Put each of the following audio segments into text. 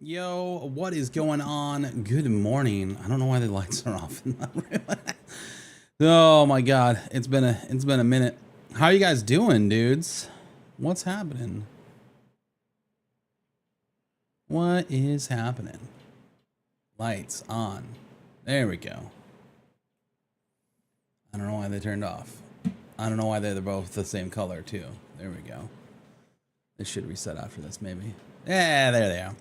Yo, what is going on? Good morning. I don't know why the lights are off. Oh my god, it's been a minute. How you guys doing, dudes? What's happening? What is happening? Lights on. There we go. I don't know why they turned off. I don't know why they're both the same color too. There we go. They should reset after this, maybe. Yeah, there they are.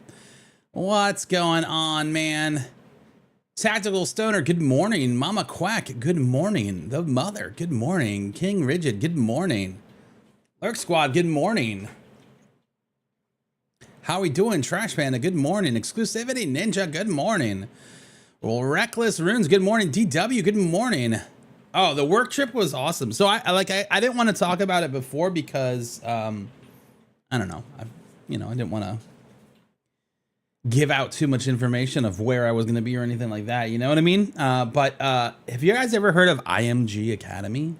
What's going on, man? Tactical Stoner, good morning. Mama Quack, good morning. The Mother, good morning. King Rigid, good morning. Lurk Squad, good morning. How we doing? Trash Panda, good morning. Exclusivity Ninja, good morning. Well, Reckless Runes, good morning. DW, good morning. Oh, the work trip was awesome. So I didn't want to talk about it before because I don't know. I didn't want to give out too much information of where I was going to be or anything like that. You know what I mean? But have you guys ever heard of IMG Academy?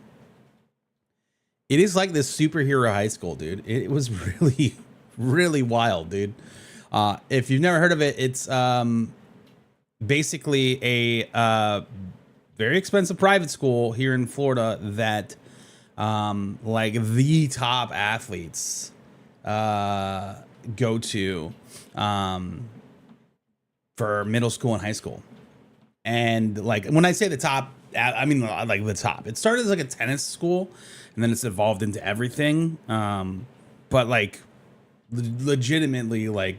It is like this superhero high school, dude. It was really, really wild, dude. If you've never heard of it, it's basically a very expensive private school here in Florida that like the top athletes go to for middle school and high school. And like when I say the top, I mean like the top. It started as like a tennis school and then it's evolved into everything. But like legitimately, like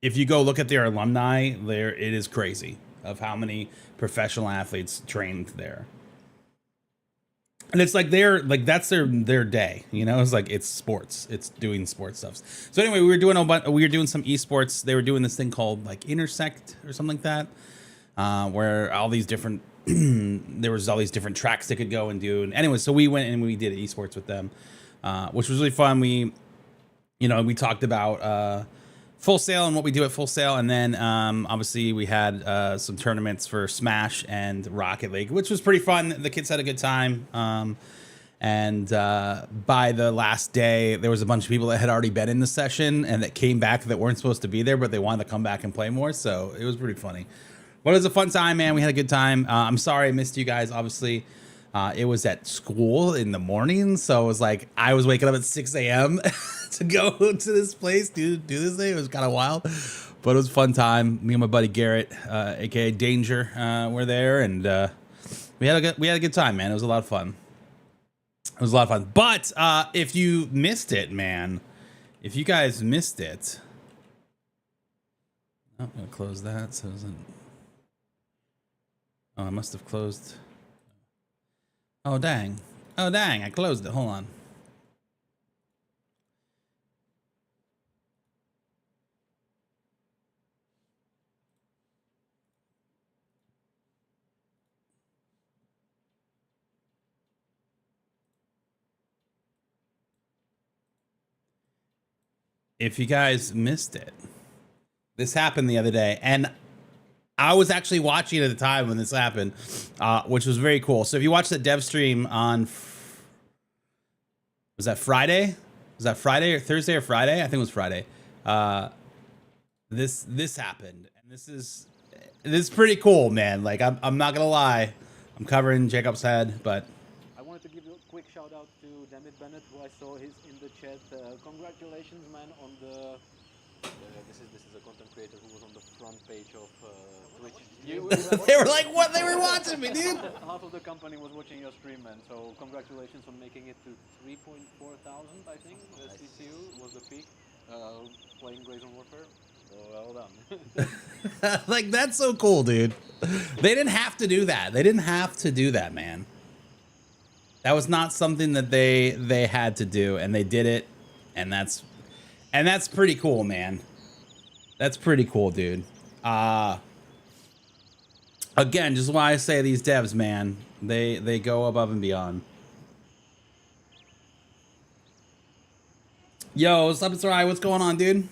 if you go look at their alumni, there it is crazy of how many professional athletes trained there. And it's like that's their day, you know. It's like it's sports, it's doing sports stuff. So anyway, we were doing some esports. They were doing this thing called like Intersect or something like that, where all these different there was all these different tracks they could go and do. And anyway, so we went and we did esports with them, which was really fun. We talked about Full Sail and what we do at Full Sail, and then obviously we had some tournaments for Smash and Rocket League, which was pretty fun. The kids had a good time, and by the last day, there was a bunch of people that had already been in the session and that came back that weren't supposed to be there, but they wanted to come back and play more, so it was pretty funny. But it was a fun time, man. We had a good time. I'm sorry I missed you guys, obviously. It was at school in the morning, so it was like I was waking up at 6 a.m. to go to this place to do this thing. It was kind of wild, but it was a fun time. Me and my buddy Garrett, aka Danger, were there, and we had a good time, man. It was a lot of fun. But if you missed it, man, if you guys missed it, I'm gonna close that. So it doesn't. Oh, I must have closed. Oh, dang. I closed it. Hold on. If you guys missed it, this happened the other day, and I was actually watching at the time when this happened, which was very cool. So if you watched the dev stream on, was that Friday? Was that Friday or Thursday or Friday? I think it was Friday. This happened, and this is pretty cool, man. Like I'm not gonna lie, I'm covering Jacob's head, but I wanted to give you a quick shout out to Dammit Bennett, who I saw his in the chat. Congratulations, man, on the. This is a content creator who was on the front page of Twitch. They were like, what? They were watching me, dude. Half of the company was watching your stream, man. So congratulations on making it to 3.4 thousand, I think. The CCU was the peak. Playing Brazen Warfare. So well done. Like that's so cool, dude. They didn't have to do that. They didn't have to do that, man. That was not something that they had to do, and they did it, and that's pretty cool, man. That's pretty cool, dude. Again, just why I say these devs, man, they go above and beyond. Yo, what's up, it's Rai? What's going on, dude?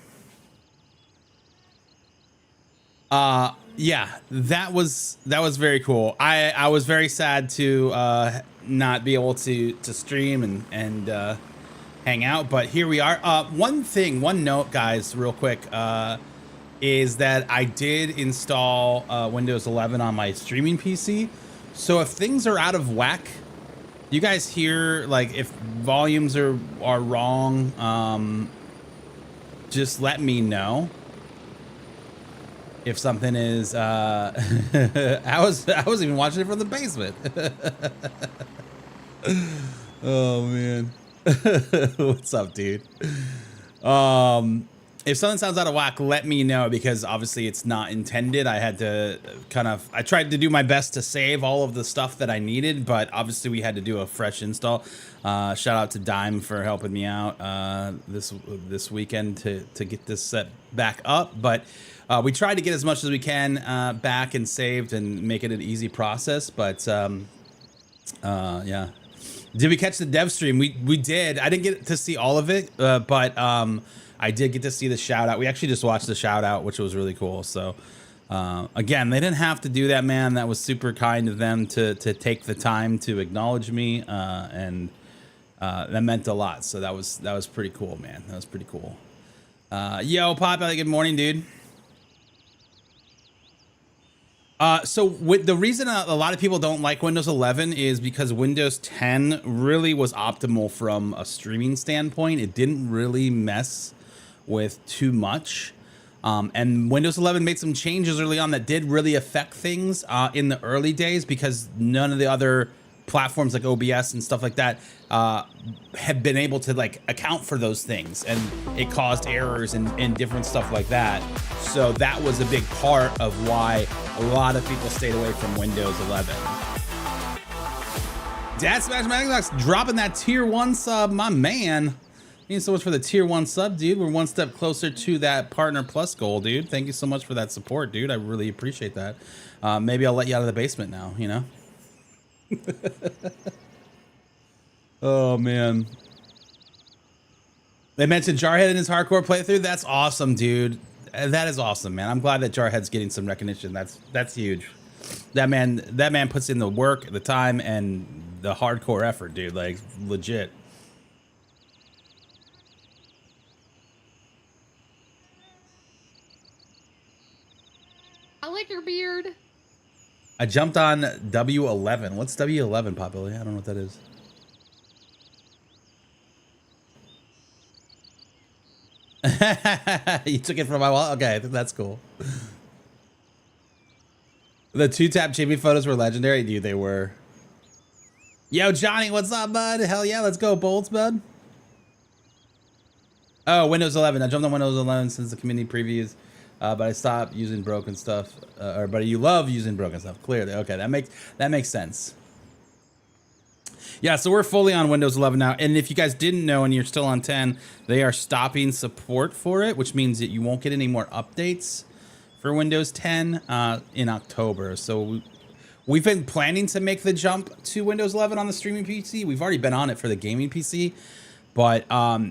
Yeah, that was very cool. I was very sad to not be able to stream and hang out, but here we are. One note, guys, real quick. is that I did install Windows 11 on my streaming PC. So if things are out of whack, you guys hear like if volumes are wrong, just let me know. If something is, I was even watching it from the basement. Oh man, what's up, dude? If something sounds out of whack, let me know, because obviously it's not intended. I had to I tried to do my best to save all of the stuff that I needed, but obviously we had to do a fresh install. Shout out to Dime for helping me out this weekend to get this set back up. But we tried to get as much as we can back and saved and make it an easy process. But yeah. Did we catch the dev stream? We did. I didn't get to see all of it, but I did get to see the shout out. We actually just watched the shout out, which was really cool. So again, they didn't have to do that, man. That was super kind of them to take the time to acknowledge me, and that meant a lot. So that was pretty cool, man. That was pretty cool. Yo, Pop, good morning, dude. So with the reason a lot of people don't like Windows 11 is because Windows 10 really was optimal from a streaming standpoint. It didn't really mess with too much. And Windows 11 made some changes early on that did really affect things in the early days, because none of the other platforms like OBS and stuff like that have been able to like account for those things, and it caused errors and different stuff like that. So that was a big part of why a lot of people stayed away from Windows 11. Dad Smash Magnox dropping that tier 1 sub, my man. Thank you so much for the tier 1 sub, dude. We're one step closer to that Partner Plus goal, dude. Thank you so much for that support, dude. I really appreciate that. Maybe I'll let you out of the basement now, you know? Oh man, they mentioned Jarhead in his hardcore playthrough. That's awesome, dude. That is awesome, man. I'm glad that Jarhead's getting some recognition. That's huge. That man puts in the work, the time, and the hardcore effort, dude. Like legit. I like your beard. I jumped on W11. What's W11, Populi? I don't know what that is. You took it from my wall? Okay, I think that's cool. The 2-tap Jimmy photos were legendary. Dude, they were. Yo, Johnny, what's up, bud? Hell yeah, let's go, Bolts, bud. Oh, Windows 11. I jumped on Windows 11 since the community previews, but I stopped using broken stuff. But you love using broken stuff, clearly. Okay, that makes sense. Yeah, so we're fully on Windows 11 now, and if you guys didn't know and you're still on 10, they are stopping support for it, which means that you won't get any more updates for Windows 10 in October. So we've been planning to make the jump to Windows 11 on the streaming PC. We've already been on it for the gaming PC, but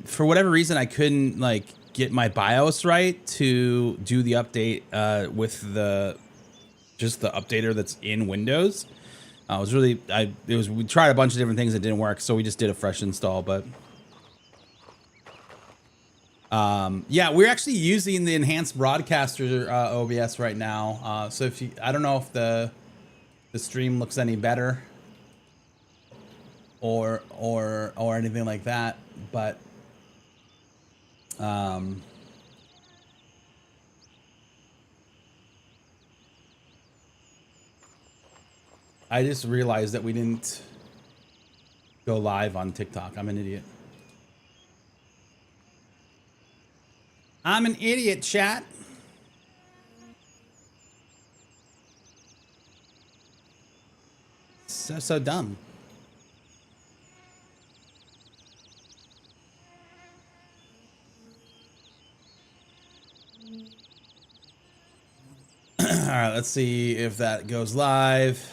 for whatever reason, I couldn't like get my BIOS right to do the update with just the updater that's in Windows. We tried a bunch of different things that didn't work, so we just did a fresh install. But yeah, we're actually using the enhanced broadcaster OBS right now. So if you, I don't know if the stream looks any better or anything like that, but I just realized that we didn't go live on TikTok. I'm an idiot. I'm an idiot, chat. So dumb. All right, let's see if that goes live.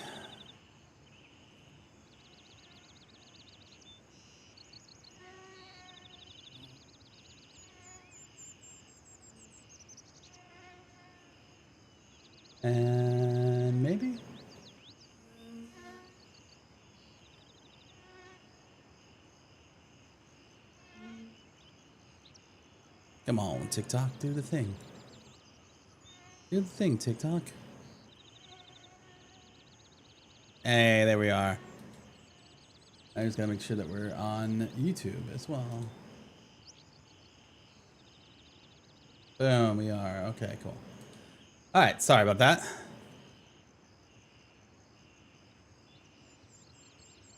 And maybe. Come on, TikTok, do the thing. Do the thing, TikTok. Hey, there we are. I just gotta make sure that we're on YouTube as well. Boom, we are. Okay, cool. All right, sorry about that.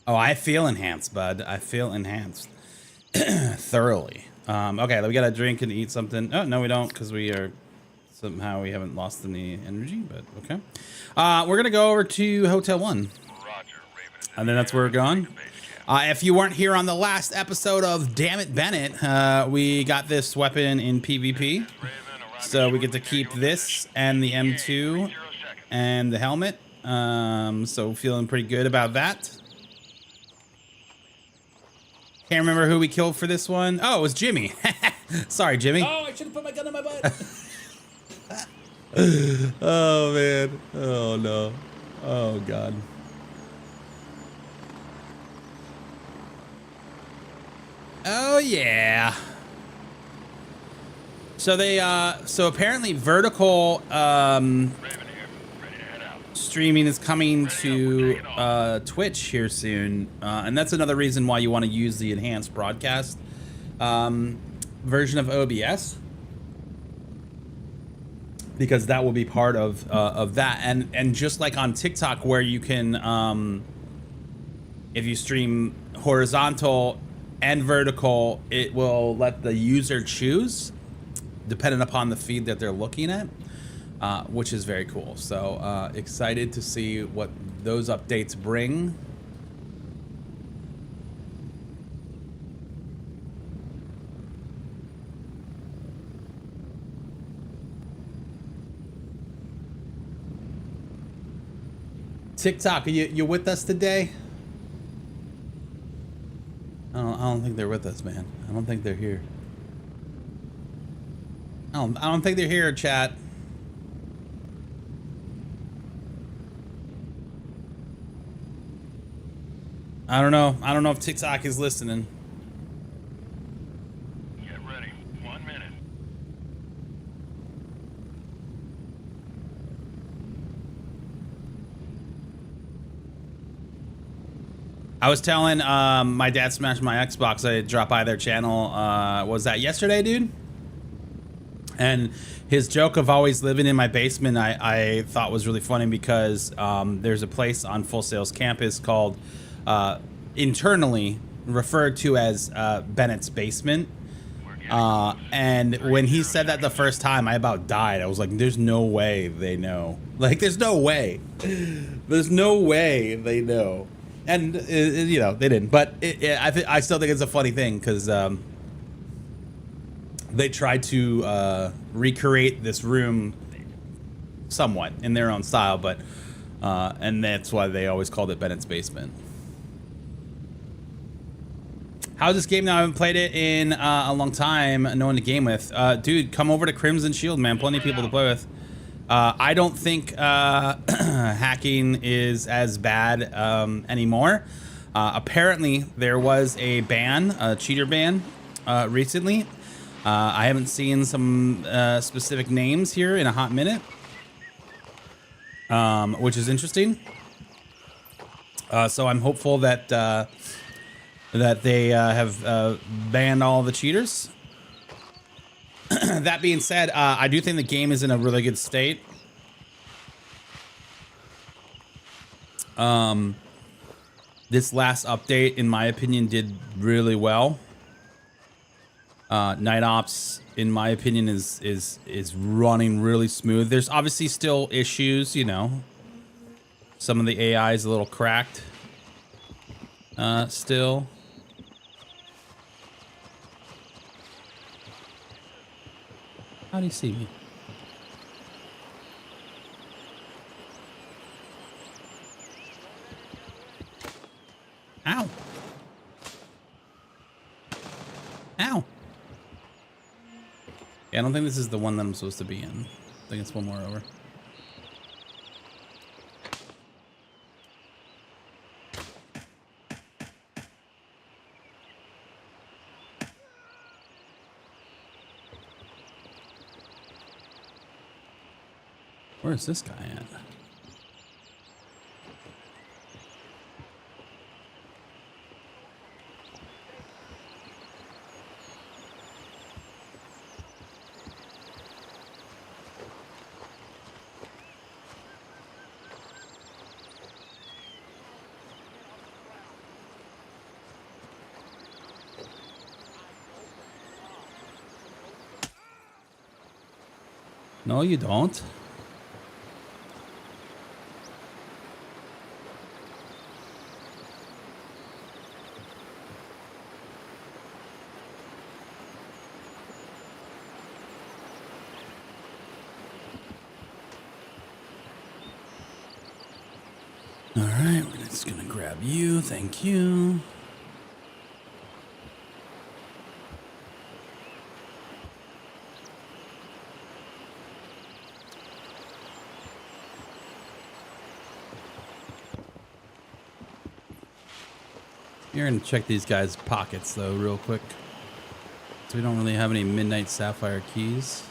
Oh, I feel enhanced, bud. I feel enhanced thoroughly. Okay, we gotta drink and eat something. Oh, no, we don't, because we are somehow we haven't lost any energy, but okay. We're gonna go over to Hotel 1. And then that's where we're going. If you weren't here on the last episode of Damn It Bennett, we got this weapon in PvP. So we get to keep this and the M2 and the helmet. So feeling pretty good about that. Can't remember who we killed for this one. Oh, it was Jimmy. Sorry, Jimmy. Oh, I should have put my gun in my butt. Oh, man. Oh, no. Oh, God. Oh, yeah. So they, so apparently vertical, streaming is coming to, Twitch here soon. And that's another reason why you want to use the enhanced broadcast, version of OBS. Because that will be part of that. And just like on TikTok where you can, if you stream horizontal and vertical, it will let the user choose depending upon the feed that they're looking at, which is very cool. So excited to see what those updates bring. TikTok, are you with us today? I don't think they're with us, man. I don't think they're here. I don't think they're here, chat. I don't know. I don't know if TikTok is listening. Get ready. 1 minute. I was telling my dad smashed my Xbox. I dropped by their channel. Was that yesterday, dude? And his joke of always living in my basement, I thought was really funny because there's a place on Full Sail's campus called, internally referred to as Bennett's Basement. And when he said that the first time, I about died. I was like, there's no way they know. Like, there's no way. There's no way they know. And, you know, they didn't. But I still think it's a funny thing because they tried to recreate this room somewhat in their own style. But and that's why they always called it Bennett's Basement. How's this game now? I haven't played it in a long time. No one to game with. Dude, come over to Crimson Shield, man. Plenty of people to play with. I don't think hacking is as bad anymore. Apparently, there was a ban, a cheater ban, recently. I haven't seen some specific names here in a hot minute, which is interesting. So I'm hopeful that that they have banned all the cheaters. That being said, I do think the game is in a really good state. This last update, in my opinion, did really well. Night Ops, in my opinion, is running really smooth. There's obviously still issues, you know. Some of the AI is a little cracked. Still. How do you see me? Ow. Ow. Yeah, I don't think this is the one that I'm supposed to be in. I think it's one more over. Where's this guy at? No, you don't. All right, we're just gonna grab you. Thank you. You're gonna check these guys' pockets though, real quick. So we don't really have any Midnight Sapphire keys.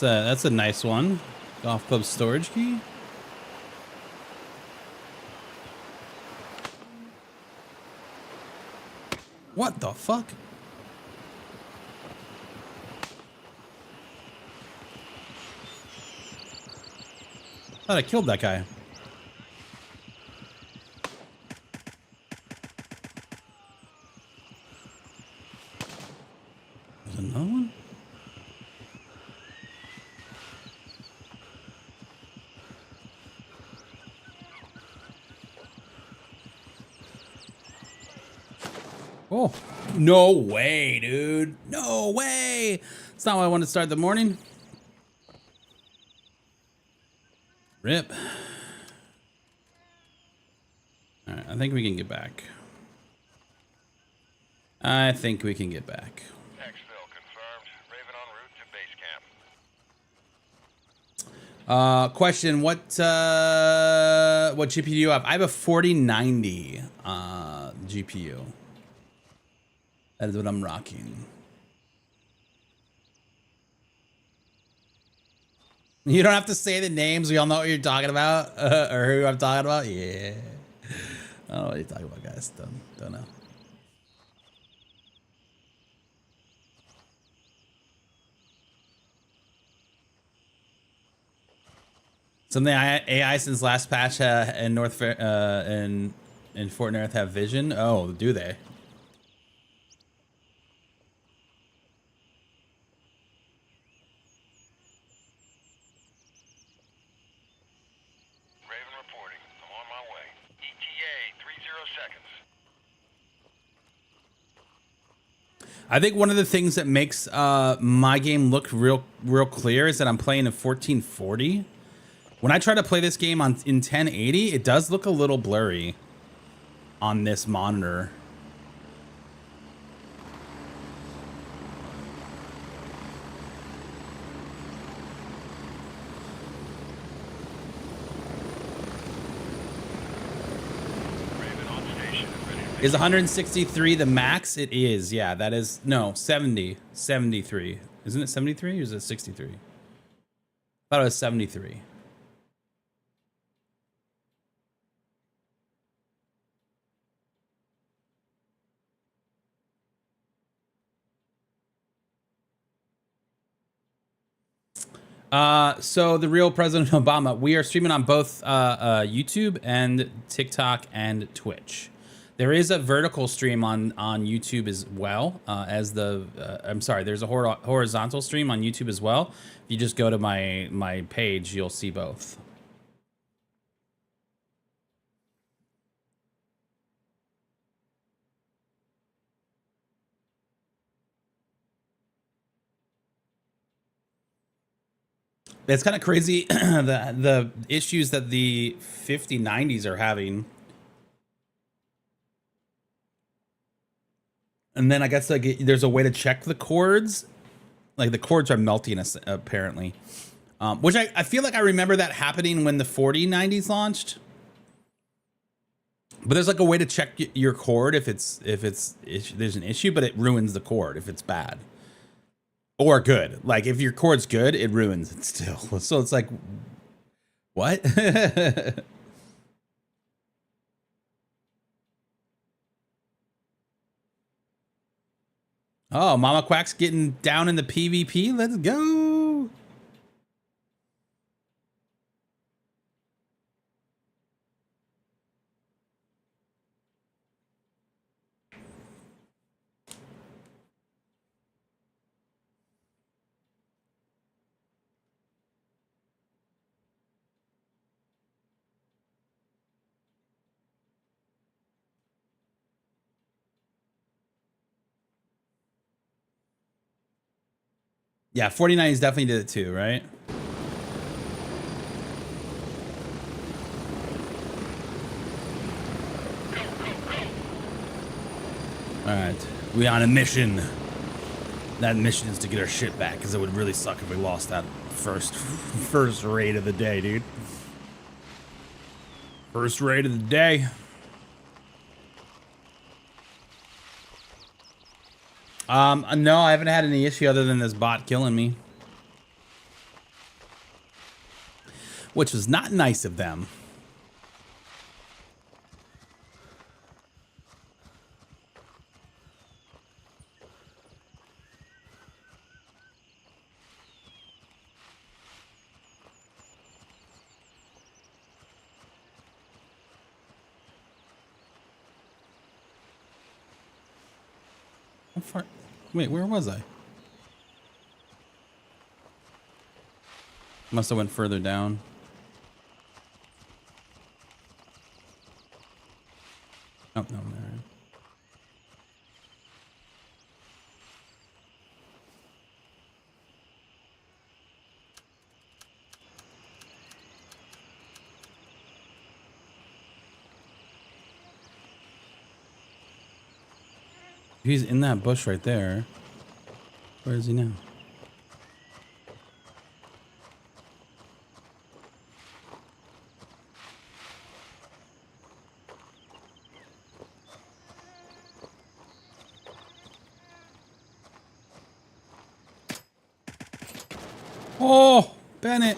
That's a nice one. Golf club storage key. What the fuck? Thought I killed that guy. There's another one? Oh, no way, dude. No way. It's not how I want to start the morning. Rip. All right, I think we can get back. I think we can get back. Exfil confirmed. Raven en route to base camp. Question, what GPU do you have? I have a 4090 GPU. That is what I'm rocking. You don't have to say the names. We all know what you're talking about, or who I'm talking about. Yeah. I don't know what you're talking about, guys. Don't know. Something AI since last patch in in Fort North have vision. Oh, do they? Raven reporting. I'm on my way. ETA 30 seconds. I think one of the things that makes my game look real clear is that I'm playing in 1440. When I try to play this game in 1080, it does look a little blurry on this monitor. Raven on station. Ready to Is 163 the max? It is. Yeah, that is. No, 70. 73. Isn't it 73 or is it 63? I thought it was 73. So the real President Obama, we are streaming on both YouTube and TikTok and Twitch. There is a vertical stream on YouTube as well as the, I'm sorry, there's a horizontal stream on YouTube as well. If you just go to my page, you'll see both. It's kind of crazy the issues that the 5090s are having. And then I guess like there's a way to check the chords. Like the cords are melting apparently. Which I feel like I remember that happening when the 4090s launched. But there's like a way to check your cord if there's an issue, but it ruins the cord if it's bad. Or good. Like if your cord's good, it ruins it still. So it's like, what? Oh, Mama Quack's getting down in the PvP. Let's go. Yeah, 49's definitely did it too, right? All right, we on a mission. That mission is to get our shit back, because it would really suck if we lost that first raid of the day, dude. First raid of the day. No, I haven't had any issue other than this bot killing me. Which was not nice of them. How far? Wait, where was I? Must have went further down. Oh, no, there. He's in that bush right there. Where is he now? Oh, Bennett.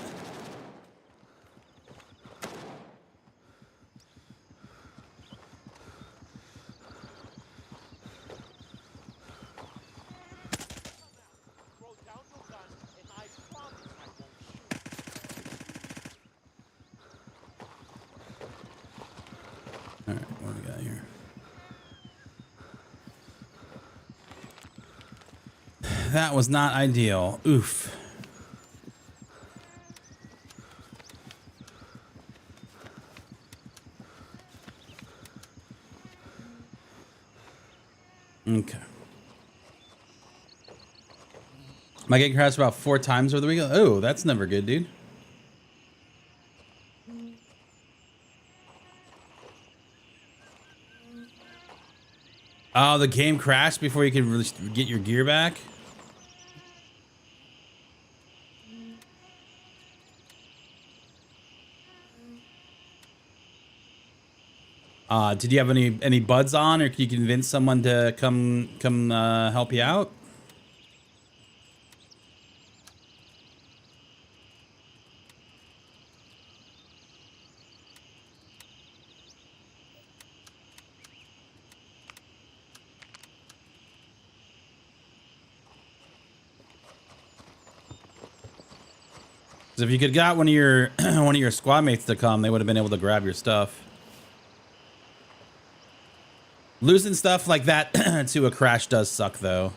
All right, what do we got here? That was not ideal. Oof. Okay. Am I getting crashed about 4 times over the weekend? Oh, that's never good, dude. Oh, the game crashed before you could really get your gear back? Did you have any buds on, or could you convince someone to come help you out? Because if you could got one of your one of your squad mates to come, they would have been able to grab your stuff. Losing stuff like that to a crash does suck, though.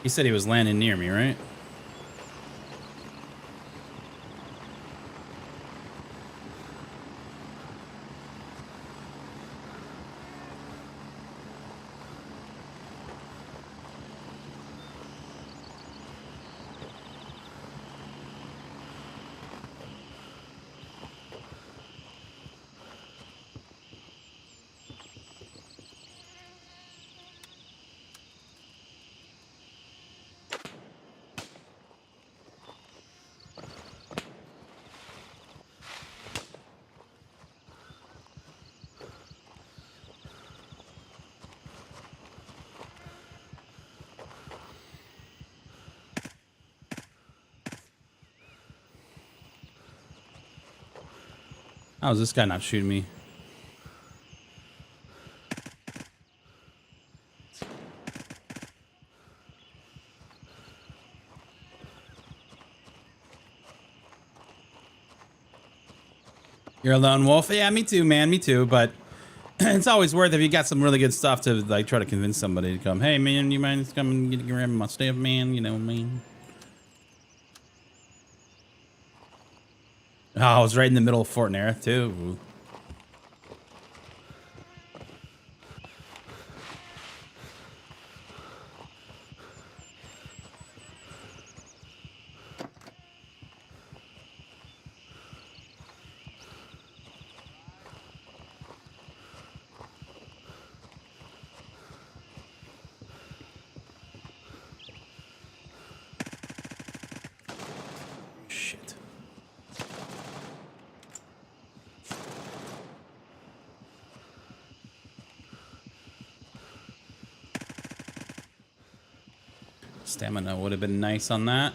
He said he was landing near me, right? How is this guy not shooting me? You're a lone wolf? Yeah, me too, man. Me too. But it's always worth if you got some really good stuff to like try to convince somebody to come. Hey, man, you mind coming and grab my stuff, man? You know, man. Oh, I was right in the middle of Fort Nerith too. Shit. Stamina would have been nice on that.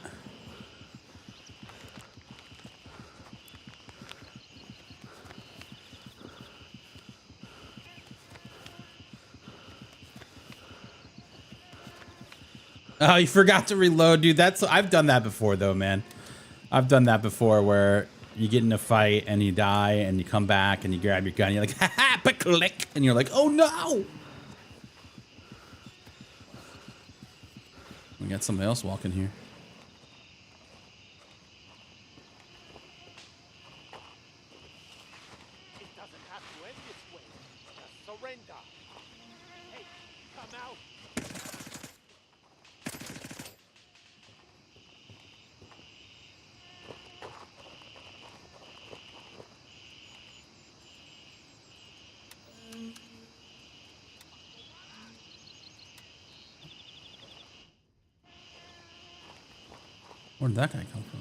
Oh, you forgot to reload, dude. I've done that before though, man. I've done that before where you get in a fight and you die and you come back and you grab your gun and you're like, ha ha, but click, and you're like, oh no. We got somebody else walking here. It doesn't have to end this way. Just surrender. Hey, come out. Where did that guy come from?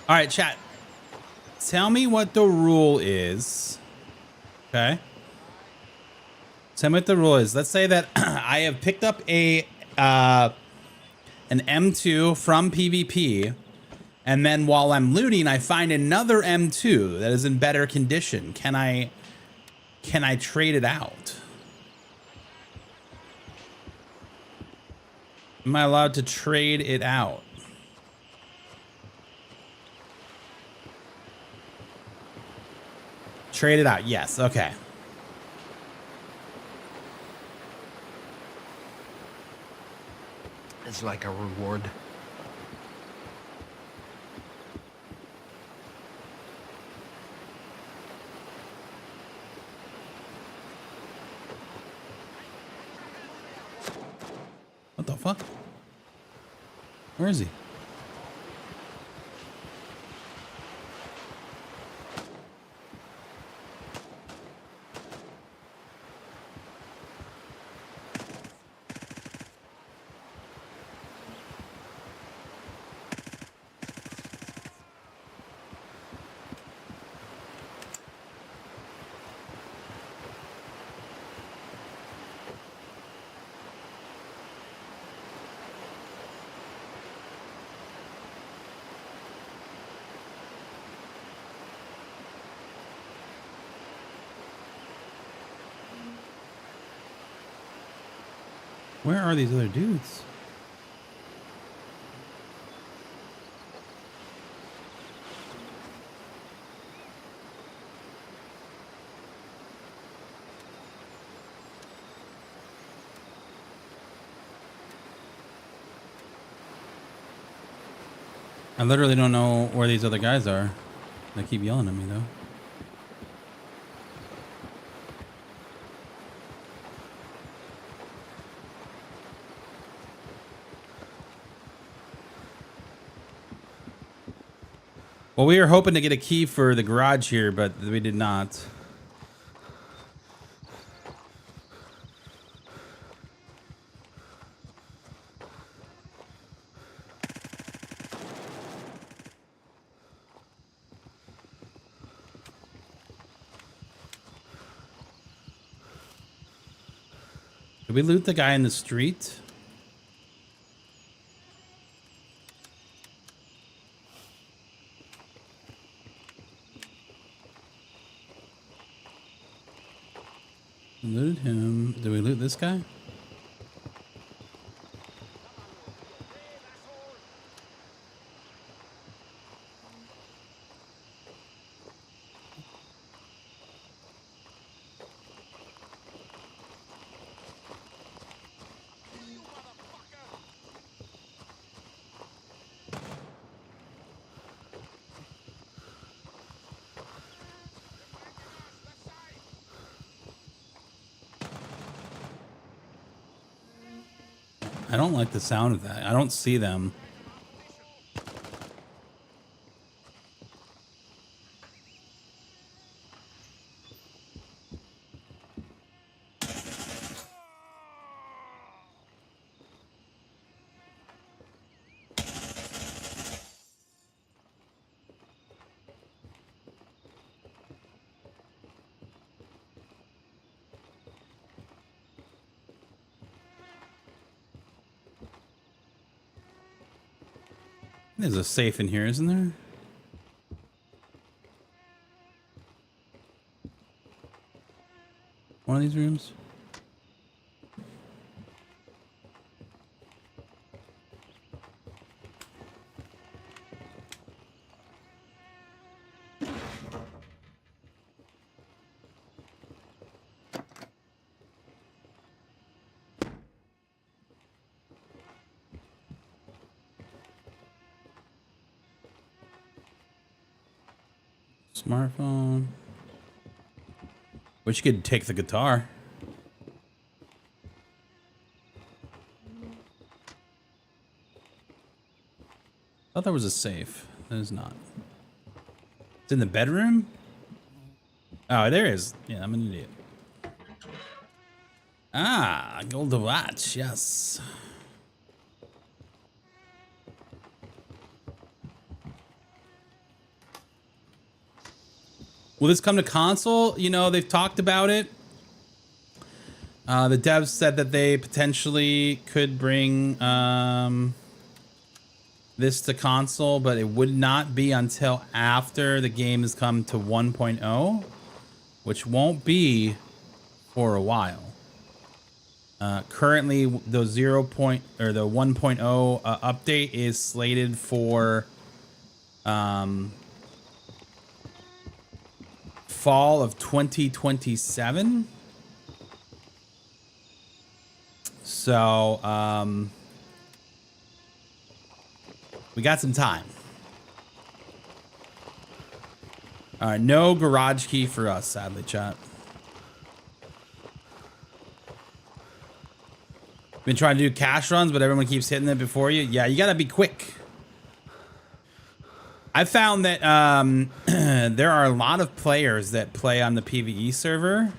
All right, chat. Tell me what the rule is. Okay. Tell me what the rule is. Let's say that I have picked up an M2 from PvP, and then while I'm looting, I find another M2 that is in better condition. Can I trade it out? Am I allowed to trade it out? Trade it out. Yes. Okay. It's like a reward. What the fuck? Where is he? Where are these other dudes? I literally don't know where these other guys are. They keep yelling at me though. Well, we were hoping to get a key for the garage here, but we did not. Did we loot the guy in the street? Looted him. Did we loot this guy? I don't like the sound of that. I don't see them. There's a safe in here, isn't there? One of these rooms? Smartphone. Wish you could take the guitar. Thought there was a safe. That is not. It's in the bedroom? Oh, there is. Yeah, I'm an idiot. Ah, gold watch. Yes. Will this come to console? You know, they've talked about it. The devs said that they potentially could bring this to console, but it would not be until after the game has come to 1.0, which won't be for a while. Currently, the 1.0 update is slated for fall of 2027. So, we got some time. All right, no garage key for us, sadly, chat. Been trying to do cash runs, but everyone keeps hitting it before you. Yeah, you gotta be quick. I found that there are a lot of players that play on the PvE server.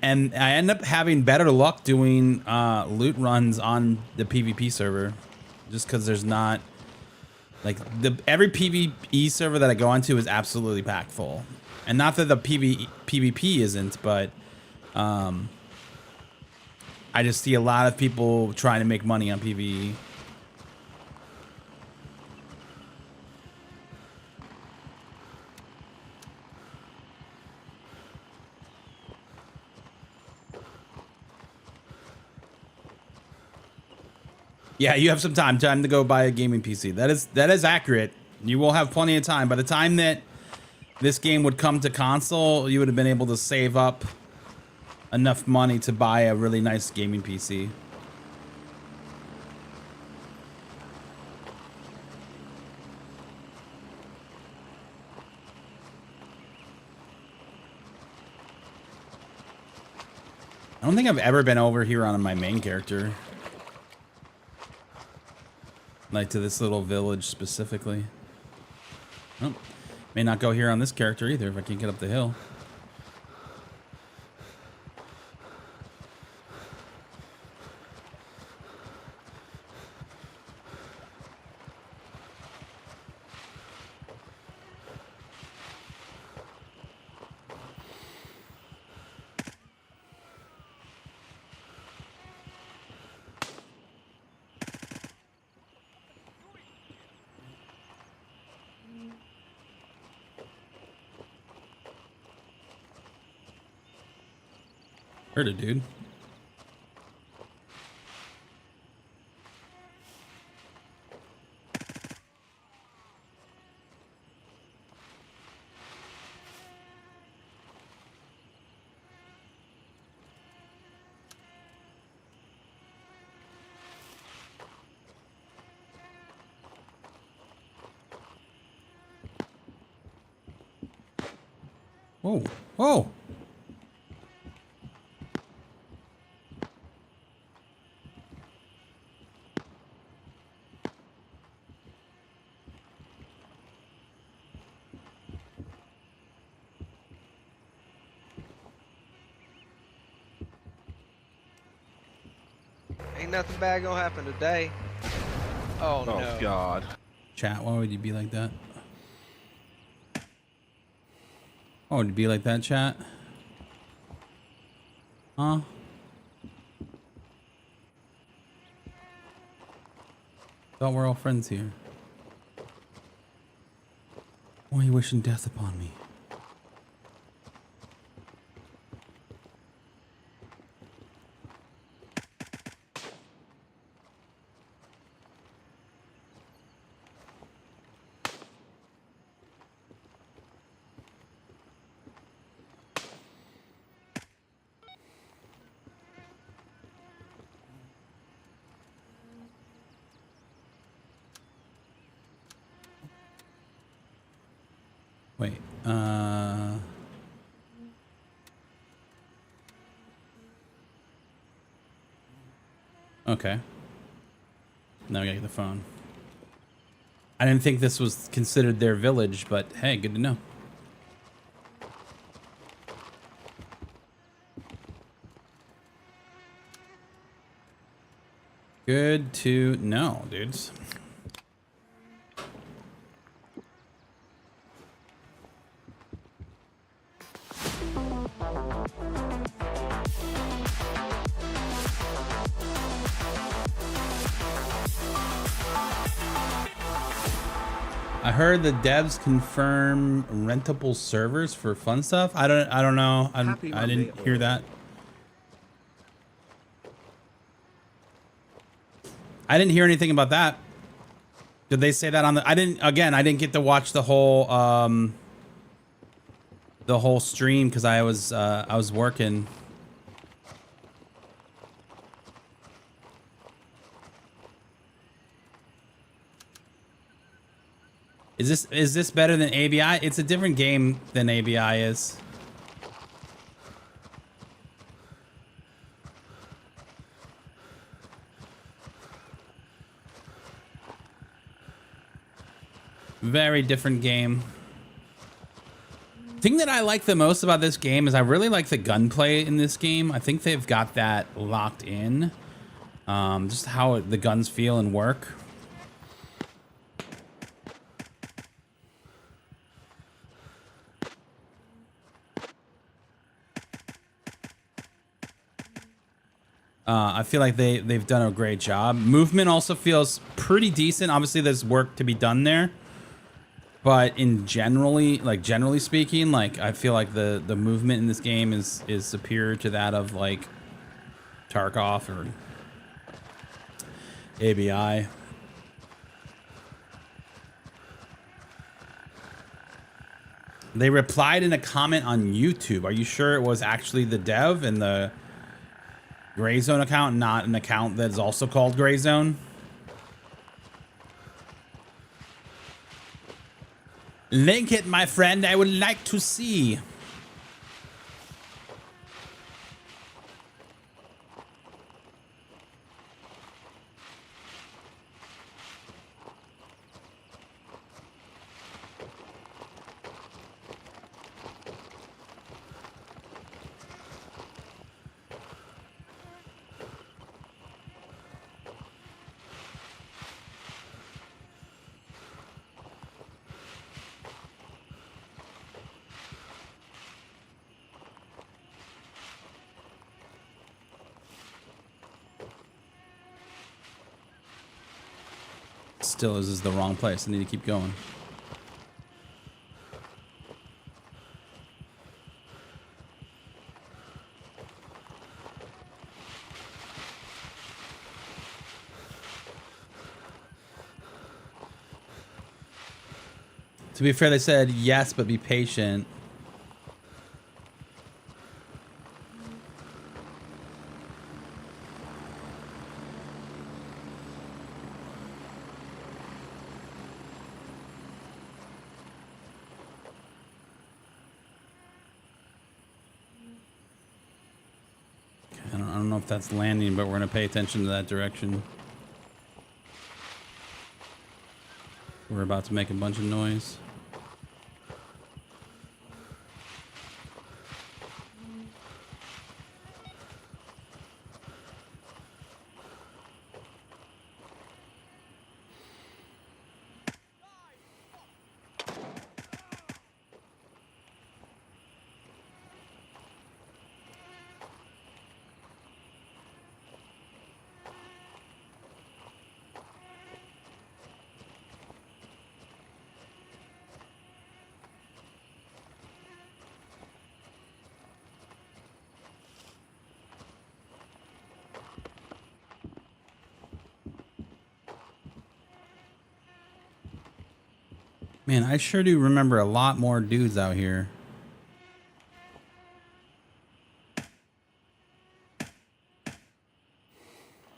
And I end up having better luck doing loot runs on the PvP server. Just because there's not... Like, every PvE server that I go onto is absolutely packed full. And not that the PvP isn't, but... I just see a lot of people trying to make money on PvE. Yeah, you have some time to go buy a gaming PC. That is accurate. You will have plenty of time. By the time that this game would come to console, you would have been able to save up enough money to buy a really nice gaming PC. I don't think I've ever been over here on my main character. Like to this little village specifically. Oh, may not go here on this character either if I can't get up the hill. Heard it, dude. Whoa, whoa. Ain't nothing bad gonna happen today. Oh, Oh no. God. Chat, why would you be like that? Why would you be like that, chat? Huh? Thought we're all friends here. Why are you wishing death upon me? Wait, okay. Now we gotta get the phone. I didn't think this was considered their village, but hey, good to know. Good to know, dudes. I heard the devs confirm rentable servers for fun stuff. I don't know. I didn't hear that. I didn't hear anything about that. Did they say that on the? I didn't get to watch the whole stream because I was working. Is this better than ABI? It's a different game than ABI is. Very different game. The thing that I like the most about this game is I really like the gunplay in this game. I think they've got that locked in. Just how the guns feel and work. I feel like they've done a great job. Movement also feels pretty decent. Obviously, there's work to be done there, but generally speaking, like I feel like the movement in this game is superior to that of like Tarkov or ABI. They replied in a comment on YouTube. Are you sure it was actually the dev and the Gray Zone account, not an account that's also called Gray Zone? Link it, my friend. I would like to see. Still, this is the wrong place. I need to keep going. To be fair, they said yes, but be patient. I don't know if that's landing, but we're going to pay attention to that direction. We're about to make a bunch of noise. Man, I sure do remember a lot more dudes out here.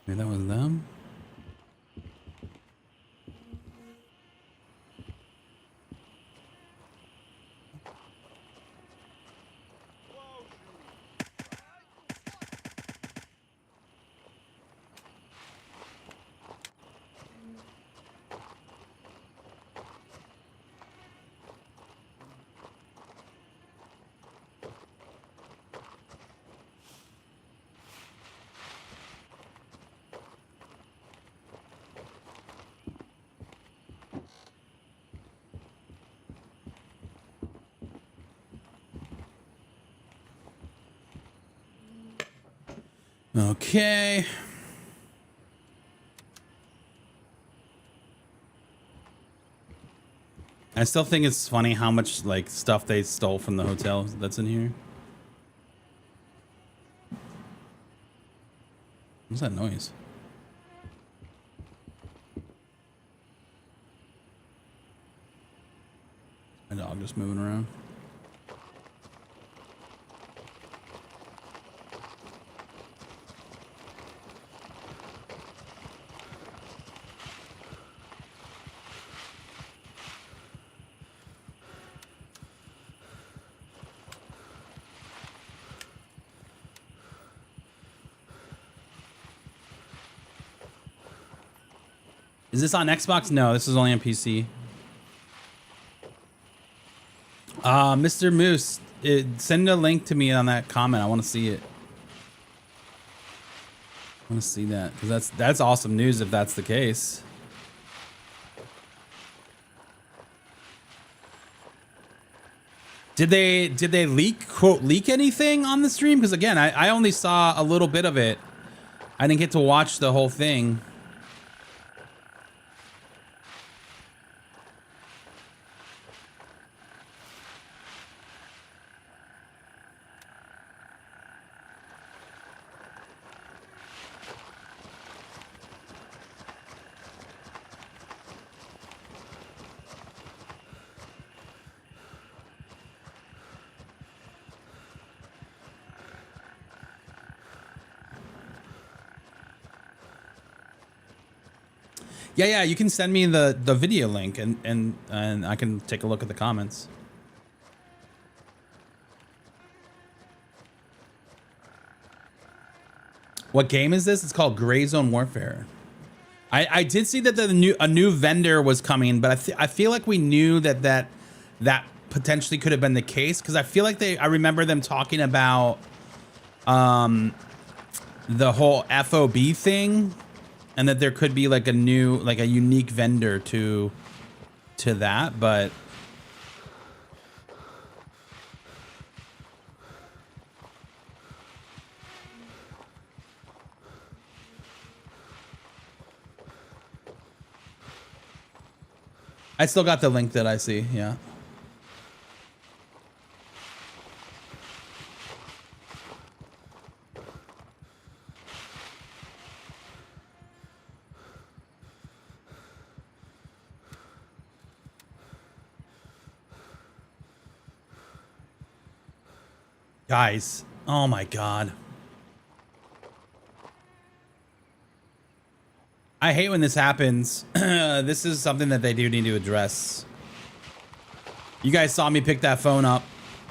Maybe that was them? Okay. I still think it's funny how much like stuff they stole from the hotel that's in here. What's that noise? My dog just moving around. Is this on Xbox? No, this is only on PC. Mr. Moose, send a link to me on that comment. I want to see it. I want to see that because that's awesome news if that's the case. Did they leak anything on the stream? Because again, I only saw a little bit of it. I didn't get to watch the whole thing. Yeah, you can send me the video link and I can take a look at the comments. What game is this? It's called Gray Zone Warfare. I did see that a new vendor was coming, but I feel like we knew that potentially could have been the case, because I feel like I remember them talking about the whole FOB thing, and that there could be like a unique vendor to that, but I still got the link that I see, yeah. Guys, oh my God. I hate when this happens. This is something that they do need to address. You guys saw me pick that phone up,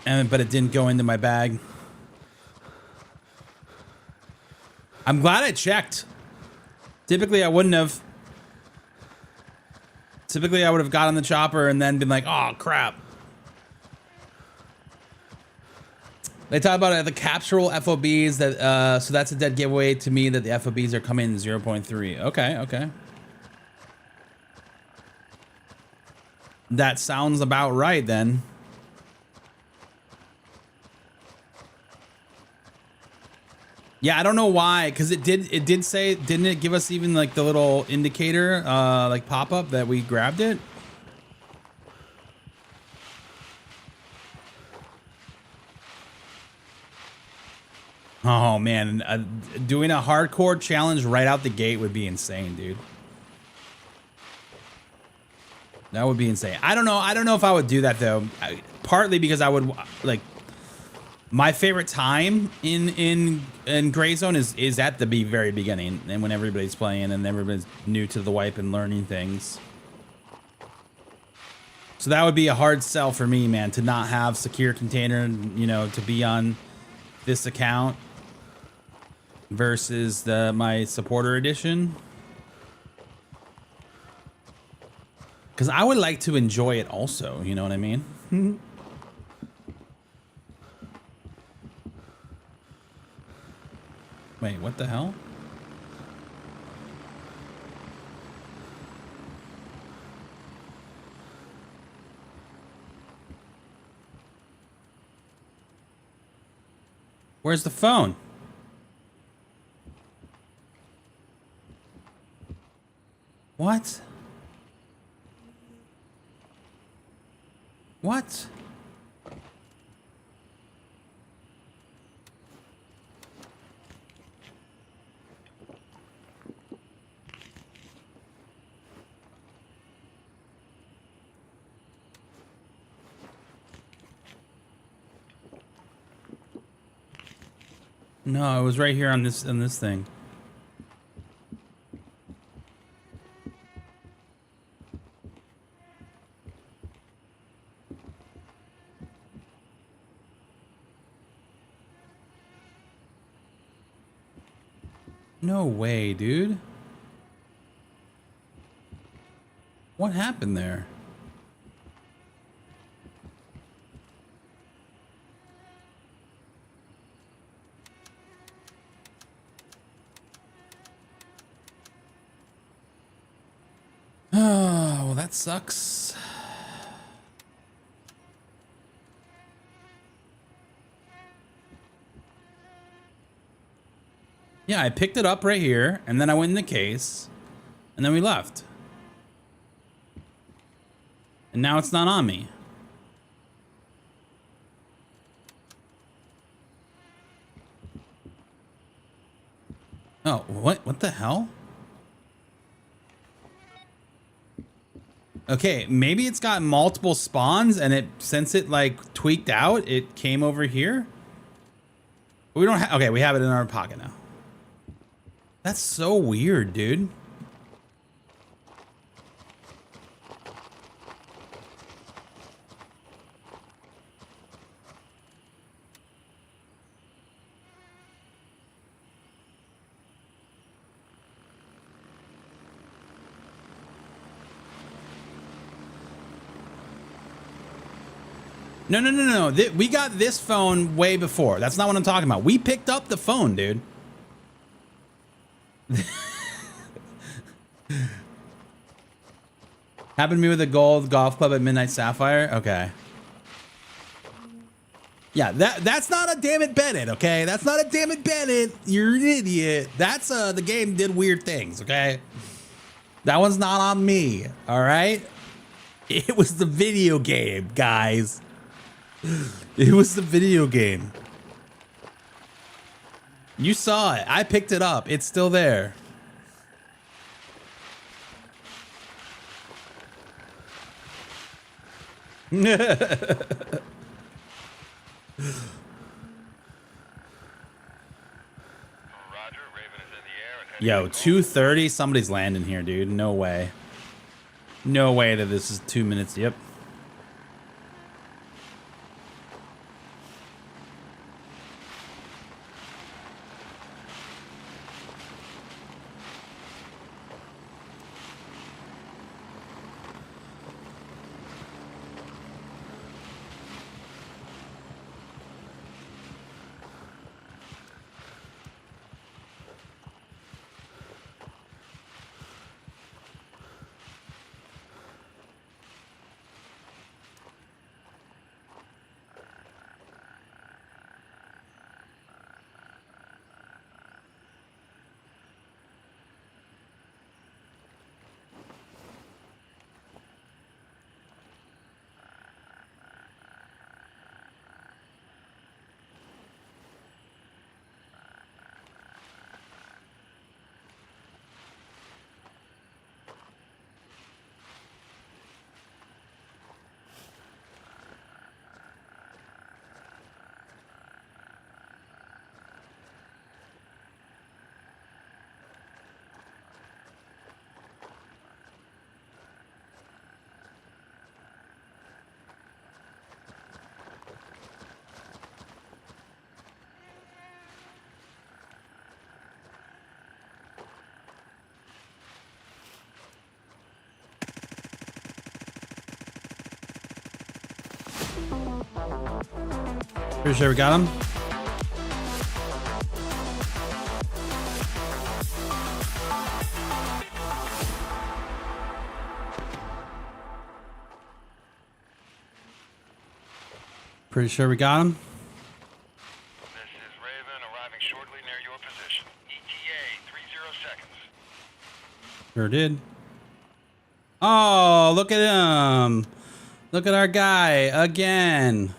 but it didn't go into my bag. I'm glad I checked. Typically, I wouldn't have. Typically, I would have got on the chopper and then been like, oh, crap. They talk about the captural FOBs that so that's a dead giveaway to me that the FOBs are coming in 0.3. Okay. That sounds about right then. Yeah, I don't know why, because it did say, didn't it give us even like the little indicator like pop-up that we grabbed it? Oh man, doing a hardcore challenge right out the gate would be insane, dude. That would be insane. I don't know if I would do that though. Partly because I would like, my favorite time in Gray Zone is at the very beginning, and when everybody's playing and everybody's new to the wipe and learning things. So that would be a hard sell for me, man, to not have secure container, you know, to be on this account versus my supporter edition. Because I would like to enjoy it also, you know what I mean? Wait, what the hell? Where's the phone? What? What? No, it was right here on this thing. No way, dude. What happened there? Oh, well, that sucks. Yeah, I picked it up right here, and then I went in the case, and then we left. And now it's not on me. Oh, what the hell? Okay, maybe it's got multiple spawns, and since it like tweaked out, it came over here. We don't have, okay, we have it in our pocket now. That's so weird, dude. No. We got this phone way before. That's not what I'm talking about. We picked up the phone, dude. Happened to me with a gold golf club at Midnight Sapphire. Okay. Yeah, that's not a damn it Bennett, okay? That's not a damn it Bennett. You're an idiot. That's the game did weird things, okay? That one's not on me, all right? It was the video game, guys. It was the video game. You saw it. I picked it up. It's still there. Yo, 2:30. Somebody's landing here, dude. No way. No way that this is 2 minutes. Yep. Pretty sure we got him. Pretty sure we got him. This is Raven arriving shortly near your position. ETA 30 seconds. Sure did. Oh, look at him. Look at our guy again.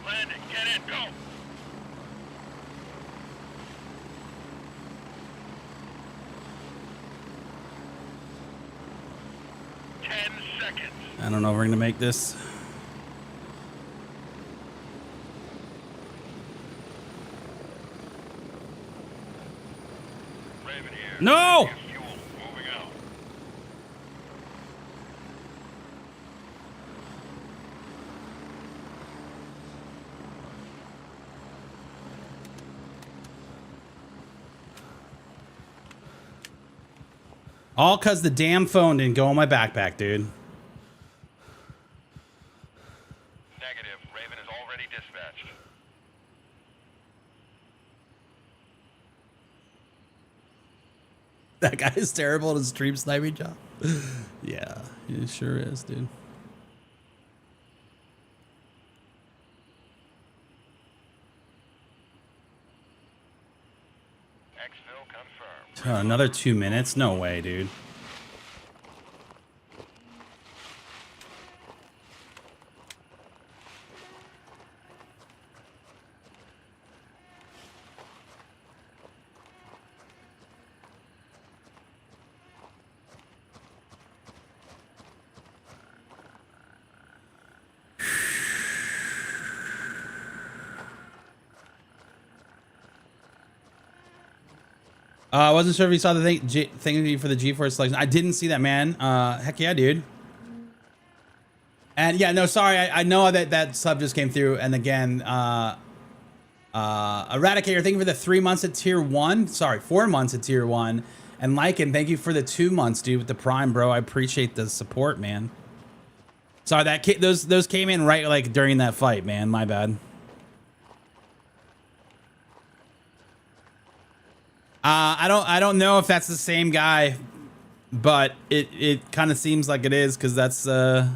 Landing, get in, go! I don't know if we're gonna make this. Raven here. No! Fuel, moving out. All cause the damn phone didn't go in my backpack, dude. Negative. Raven is already dispatched. That guy is terrible at his stream sniping job. Yeah, he sure is, dude. Exfil confirmed. Another 2 minutes? No way, dude. I wasn't sure if you saw the thing for the G4 selection. I didn't see that, man. Heck yeah, dude. And yeah, no, sorry. I know that sub just came through. And again, Eradicator, thank you for the 3 months at tier 1. Sorry, 4 months at tier 1. And Lycan, thank you for the 2 months, dude, with the Prime, bro. I appreciate the support, man. Sorry, those came in right like during that fight, man. My bad. I don't know if that's the same guy, but it kind of seems like it is, because that's the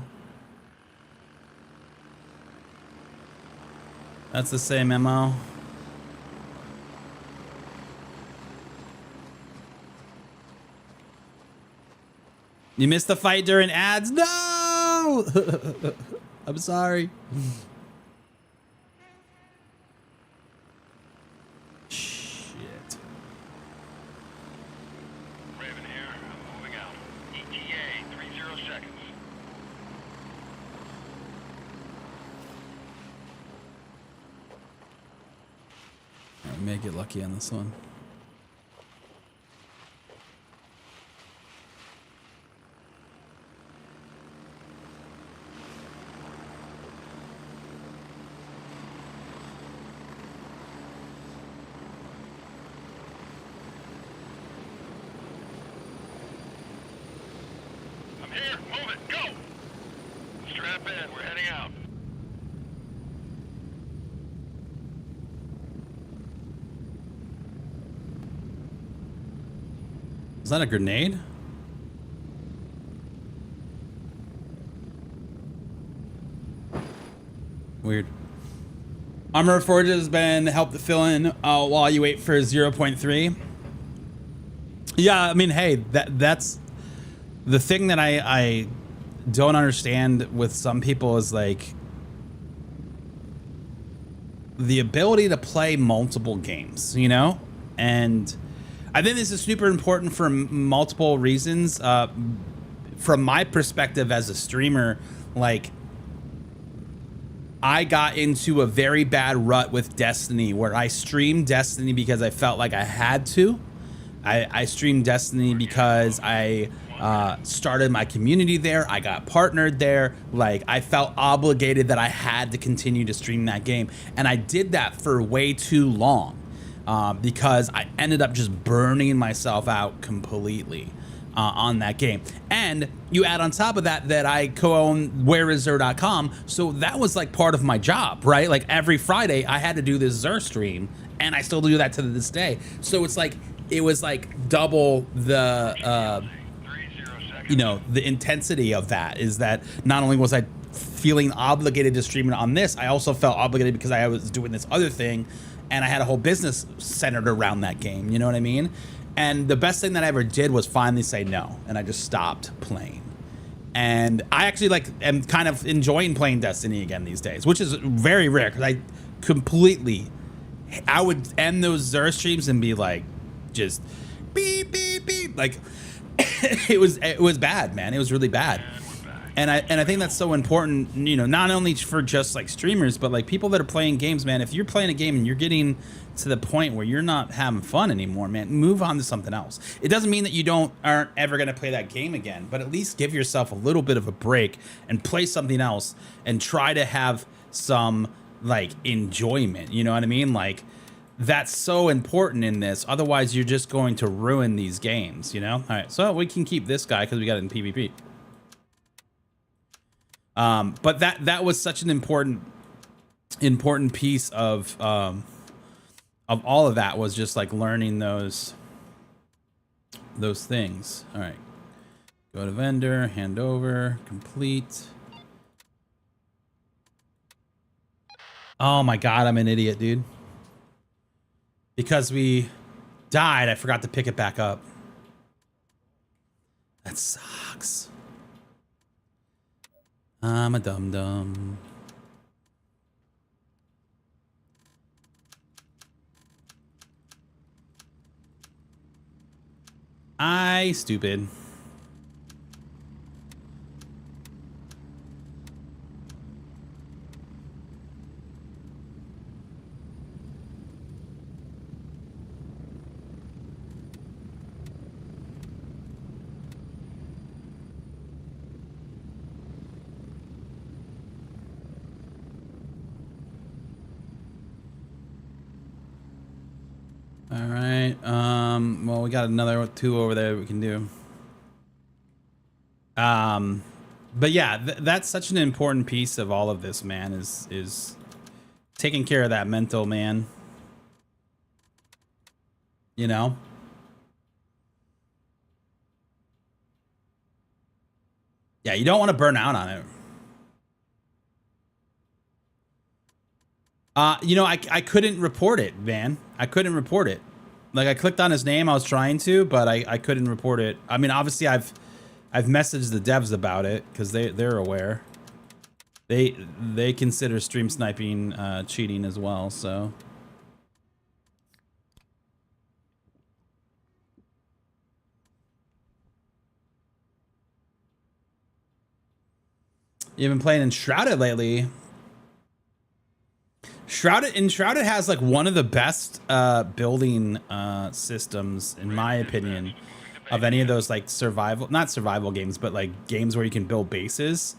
same MO. You missed the fight during ads? No! I'm sorry. Shit. Raven here. I'm moving out. ETA, 30 seconds. We may get lucky on this one. I'm here. Move it. Go. Strap in. We're heading out. Is that a grenade? Weird. Armor Forge has been helped to fill in while you wait for 0.3. Yeah, I mean, hey, that's the thing that I don't understand with some people is like the ability to play multiple games, you know? And I think this is super important for multiple reasons. From my perspective as a streamer, like, I got into a very bad rut with Destiny where I streamed Destiny because I felt like I had to. I streamed Destiny because I started my community there. I got partnered there. Like, I felt obligated that I had to continue to stream that game. And I did that for way too long because I ended up just burning myself out completely on that game. And you add on top of that that I co-own whereiszer.com, so that was like part of my job, right? Like every Friday I had to do this Zer stream, and I still do that to this day. So it's like, it was like double the you know, the intensity of that is that not only was I feeling obligated to stream it on this, I also felt obligated because I was doing this other thing and I had a whole business centered around that game, you know what I mean? And the best thing that I ever did was finally say no, and I just stopped playing. And I actually like am kind of enjoying playing Destiny again these days, which is very rare because I would end those Zer streams and be like, just beep beep beep, like it was bad, man. It was really bad. And I think that's so important, you know, not only for just like streamers, but like people that are playing games, man. If you're playing a game and you're getting to the point where you're not having fun anymore, man, move on to something else. It doesn't mean that you aren't ever going to play that game again, but at least give yourself a little bit of a break and play something else and try to have some like enjoyment. You know what I mean? Like, that's so important in this. Otherwise, you're just going to ruin these games, you know? All right, so we can keep this guy because we got it in PvP. But that was such an important piece of all of that, was just like learning those things. All right, go to vendor, hand over, complete. Oh my God, I'm an idiot, dude. Because we died, I forgot to pick it back up. That sucks. I'm a dum-dum. Stupid. All right. Well, we got another 2 over there that we can do. But yeah, that's such an important piece of all of this, man, is taking care of that mental, man. You know? Yeah, you don't want to burn out on it. You know, I couldn't report it, man. I couldn't report it. Like, I clicked on his name, I was trying to, but I couldn't report it. I mean, obviously I've messaged the devs about it because they're aware. They consider stream sniping cheating as well, so. You've been playing Enshrouded lately. Enshrouded has like one of the best building systems, in my opinion, of any of those like not survival games, but like games where you can build bases.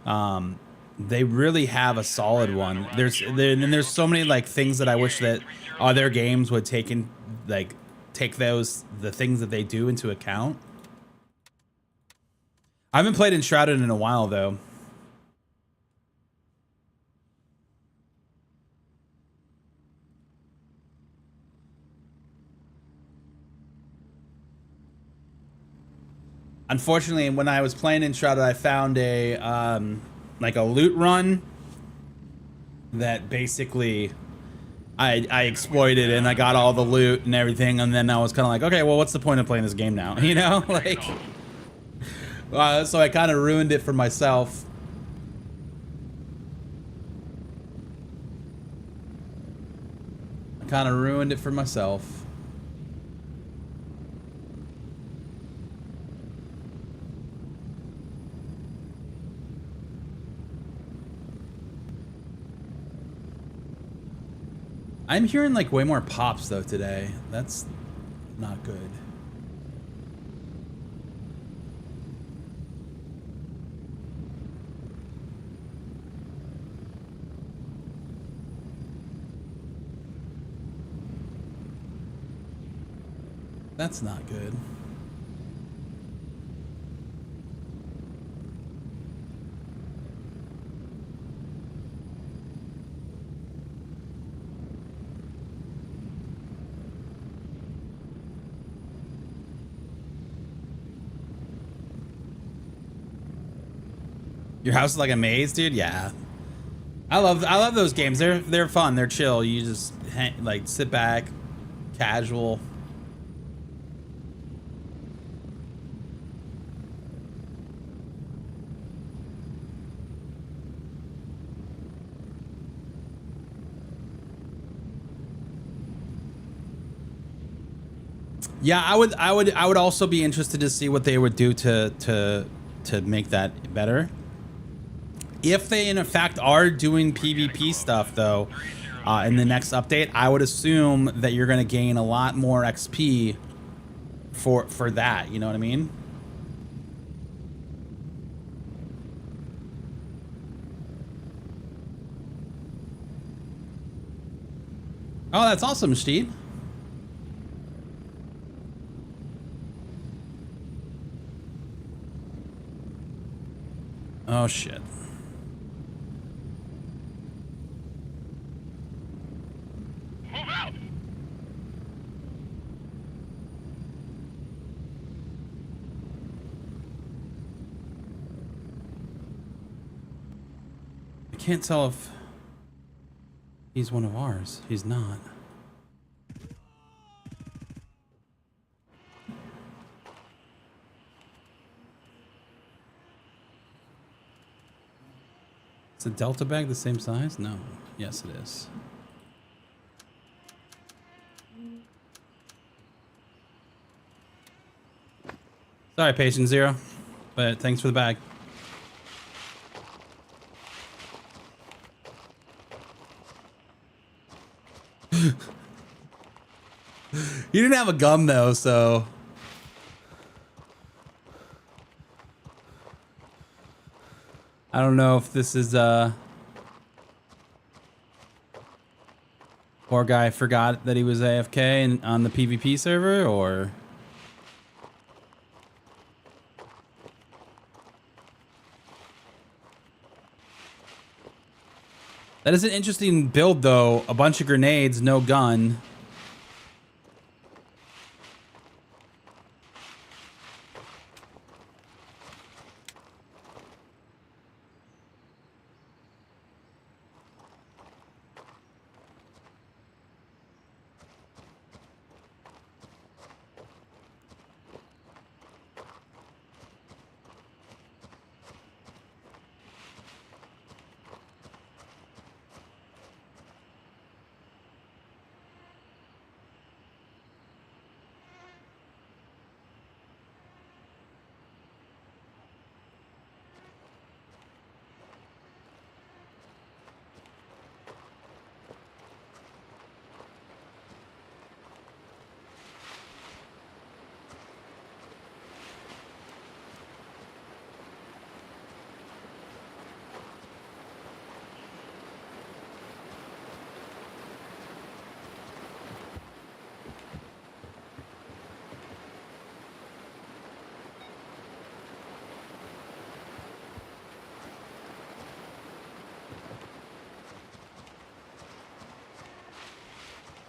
They really have a solid one. There's so many like things that I wish that other games would take the things that they do into account. I haven't played Enshrouded in a while though. Unfortunately, when I was playing Enshrouded, I found a like a loot run that basically I exploited, and I got all the loot and everything, and then I was kind of like, okay, well, what's the point of playing this game now? You know, like, so I kind of ruined it for myself. I'm hearing like way more pops though today. That's not good. That's not good. Your house is like a maze, dude. Yeah, I love those games. They're fun. They're chill. You just like sit back, casual. Yeah, I would also be interested to see what they would do to make that better. If they in fact are doing PvP stuff though, in the next update, I would assume that you're gonna gain a lot more XP for that. You know what I mean? Oh, that's awesome, Steve. Oh shit. Move out! I can't tell if he's one of ours. He's not. Is a Delta bag the same size? No. Yes, it is. Sorry, Patient Zero, but thanks for the bag. You didn't have a gun though, so. I don't know if this is, Well, Poor guy forgot that he was AFK on the PvP server, or... That is an interesting build, though. A bunch of grenades, no gun.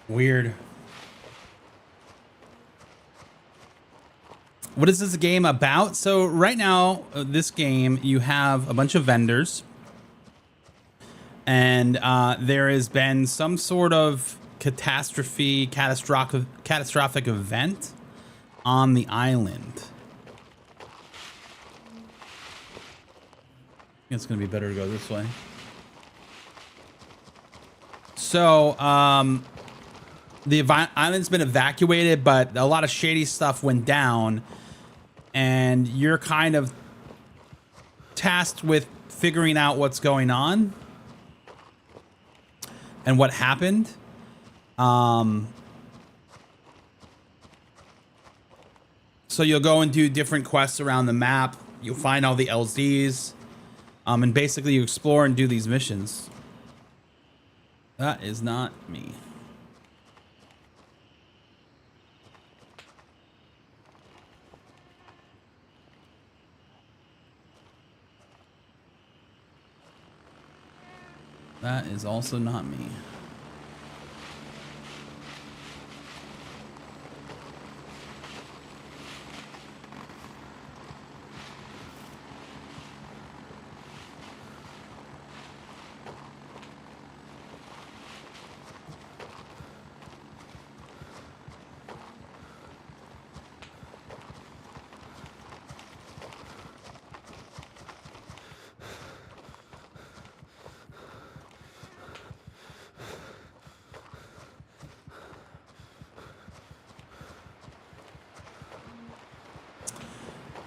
Weird. What is this game about? So right now, this game, you have a bunch of vendors. And there has been some sort of catastrophic event on the island. I think it's going to be better to go this way. So, the island's been evacuated, but a lot of shady stuff went down, and you're kind of tasked with figuring out what's going on and what happened. So you'll go and do different quests around the map. You'll find all the LZs, and basically you explore and do these missions. That is not me. That is also not me.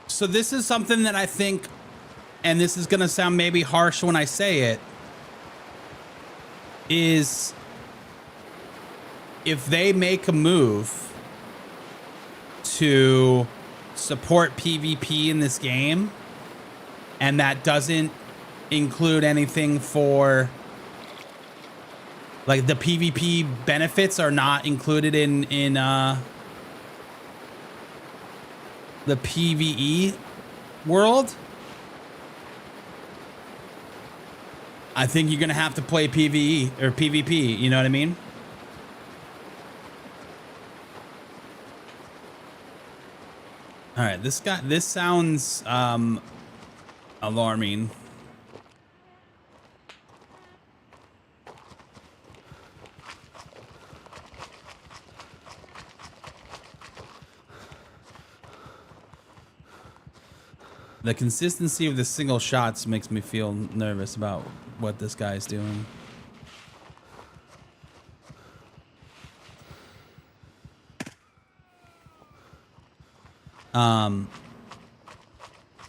So this is something that I think, and this is going to sound maybe harsh when I say it, is if they make a move to support PvP in this game, and that doesn't include anything for, like, the PvP benefits are not included in the PvE world, I think you're gonna have to play PvE or PvP, you know what I mean? All right, this sounds alarming. The consistency of the single shots makes me feel nervous about what this guy's doing.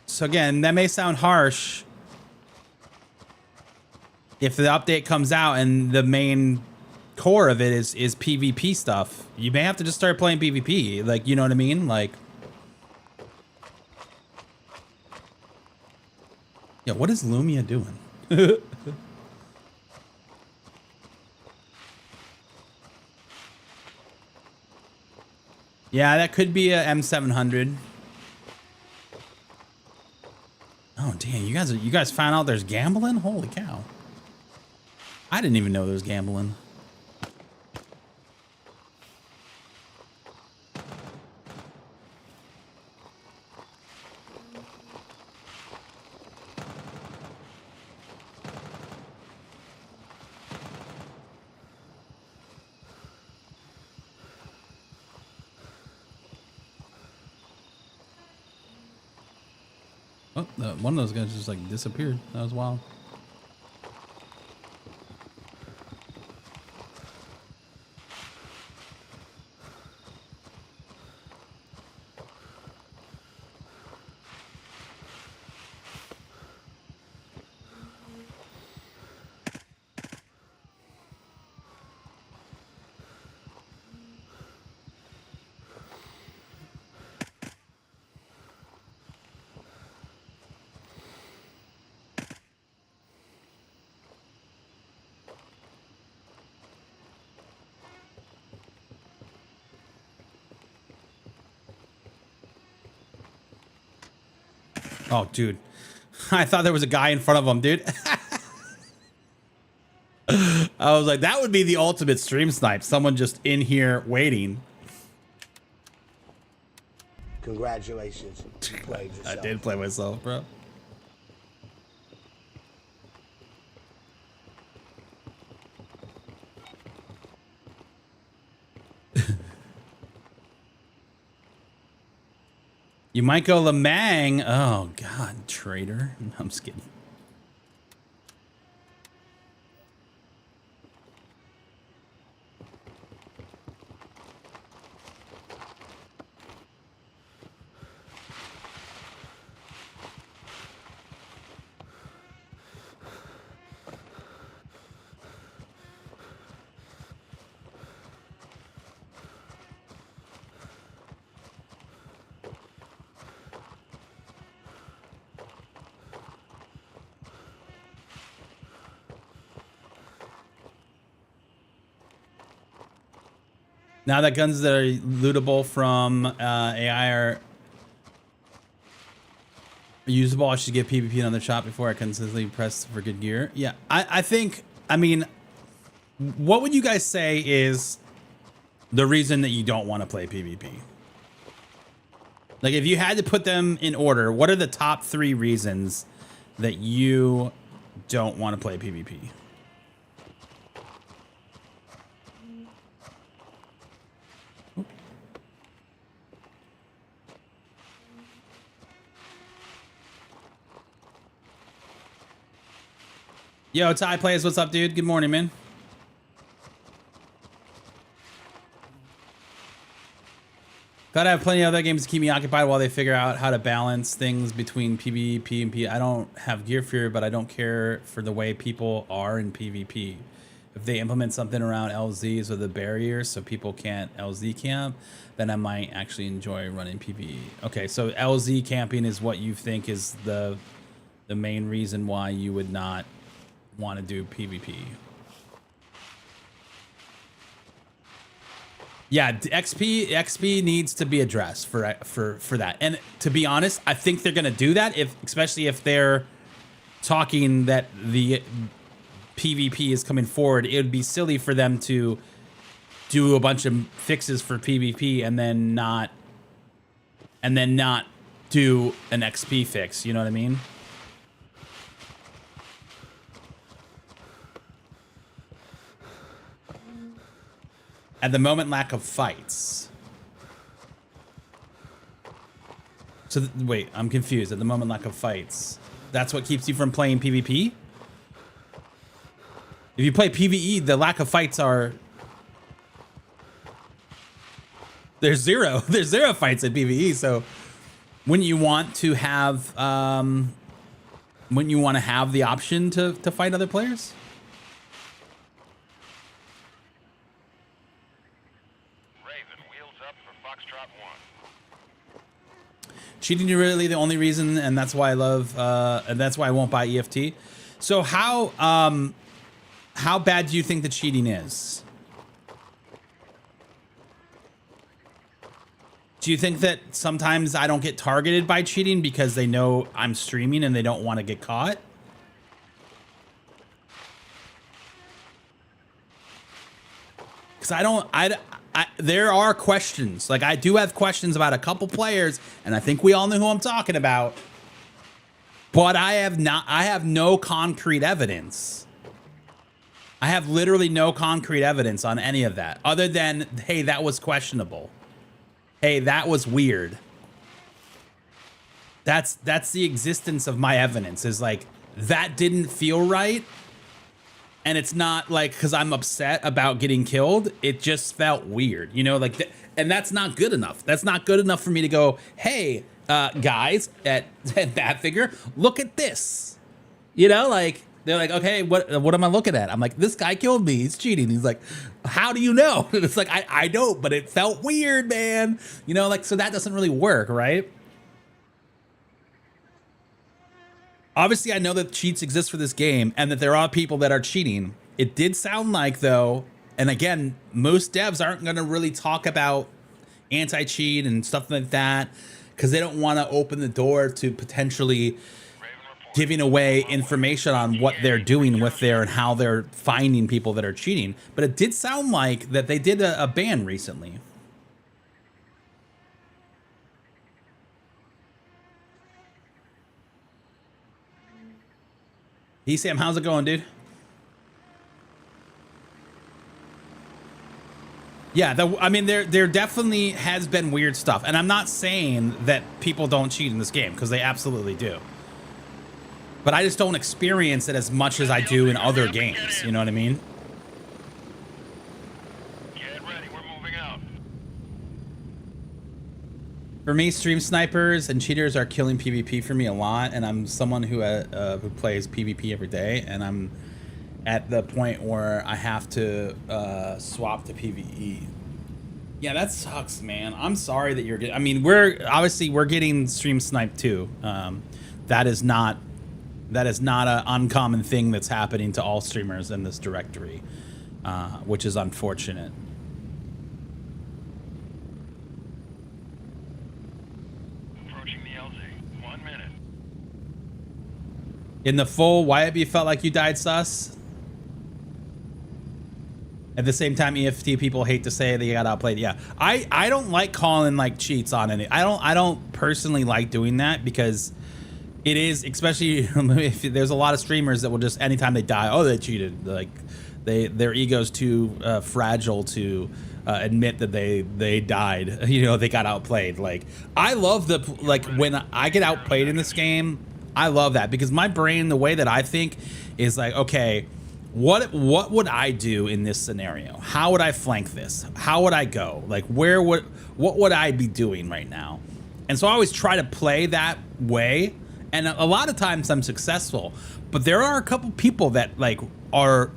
So again, that may sound harsh if the update comes out and the main core of it is PvP stuff. You may have to just start playing PvP, like, you know what I mean? Like, yeah, what is Lumia doing? Yeah, that could be a M700. Oh damn, you guys found out there's gambling? Holy cow. I didn't even know there was gambling. Oh, one of those guys just like disappeared. That was wild. Oh, dude. I thought there was a guy in front of him, dude. I was like, that would be the ultimate stream snipe. Someone just in here waiting. Congratulations. You played yourself. I did play myself, bro. You might go Lamang. Oh, God, traitor. No, I'm just kidding. Now that guns that are lootable from AI are usable, I should get PvP another shot before I consistently press for good gear. Yeah, I think, I mean, what would you guys say is the reason that you don't want to play PvP? Like, if you had to put them in order, what are the top 3 reasons that you don't want to play PvP? Yo, Ty Plays, what's up, dude? Good morning, man. Gotta have plenty of other games to keep me occupied while they figure out how to balance things between PvP and PvP. I don't have gear fear, but I don't care for the way people are in PvP. If they implement something around LZs with a barrier so people can't LZ camp, then I might actually enjoy running PvE. Okay, so LZ camping is what you think is the main reason why you would not want to do PvP. Yeah, XP needs to be addressed for that. And to be honest, I think they're gonna do that, especially if they're talking that the PvP is coming forward. It would be silly for them to do a bunch of fixes for PvP and then not do an XP fix. You know what I mean? At the moment, lack of fights. So, wait, I'm confused. At the moment, lack of fights. That's what keeps you from playing PvP? If you play PvE, the lack of fights are... There's zero. There's zero fights in PvE, so... Wouldn't you want to have... Wouldn't you want to have the option to fight other players? Cheating is really the only reason, and that's why I love, and that's why I won't buy EFT. So how bad do you think the cheating is? Do you think that sometimes I don't get targeted by cheating because they know I'm streaming and they don't want to get caught? Because there are questions. Like, I do have questions about a couple players, and I think we all know who I'm talking about. But I have no concrete evidence. I have literally no concrete evidence on any of that, other than, hey, that was questionable. Hey, that was weird. That's the existence of my evidence, is like, that didn't feel right. And it's not like because I'm upset about getting killed. It just felt weird, you know, like, and that's not good enough. That's not good enough for me to go, hey, guys at that figure, look at this. You know, like, they're like, okay, what am I looking at? I'm like, this guy killed me. He's cheating. He's like, how do you know? And it's like, I don't, but it felt weird, man. You know, like, so that doesn't really work, right? Obviously, I know that cheats exist for this game and that there are people that are cheating. It did sound like, though, and again, most devs aren't going to really talk about anti-cheat and stuff like that because they don't want to open the door to potentially giving away information on what they're doing with there and how they're finding people that are cheating. But it did sound like that they did a ban recently. Hey Sam, how's it going, dude? Yeah, I mean, there definitely has been weird stuff, and I'm not saying that people don't cheat in this game, because they absolutely do. But I just don't experience it as much as I do in other games. You know what I mean? Get ready, we're moving out. For me, stream snipers and cheaters are killing PvP for me a lot, and I'm someone who plays PvP every day, and I'm at the point where I have to swap to PvE. Yeah, that sucks, man. I'm sorry that you're getting. I mean, we're getting stream sniped too. That is not an uncommon thing that's happening to all streamers in this directory, which is unfortunate. In the full, Wyatt, you felt like you died sus? At the same time, EFT people hate to say they got outplayed. Yeah, I don't like calling like cheats on any. I don't personally like doing that because it is, especially if there's a lot of streamers that will just anytime they die, oh, they cheated. Like their ego's too fragile to admit that they died. You know, they got outplayed. Like I love when I get outplayed in this game. I love that because my brain, the way that I think is like, okay, what would I do in this scenario? How would I flank this? How would I go? Like what would I be doing right now? And so I always try to play that way. And a lot of times I'm successful, but there are a couple people that like are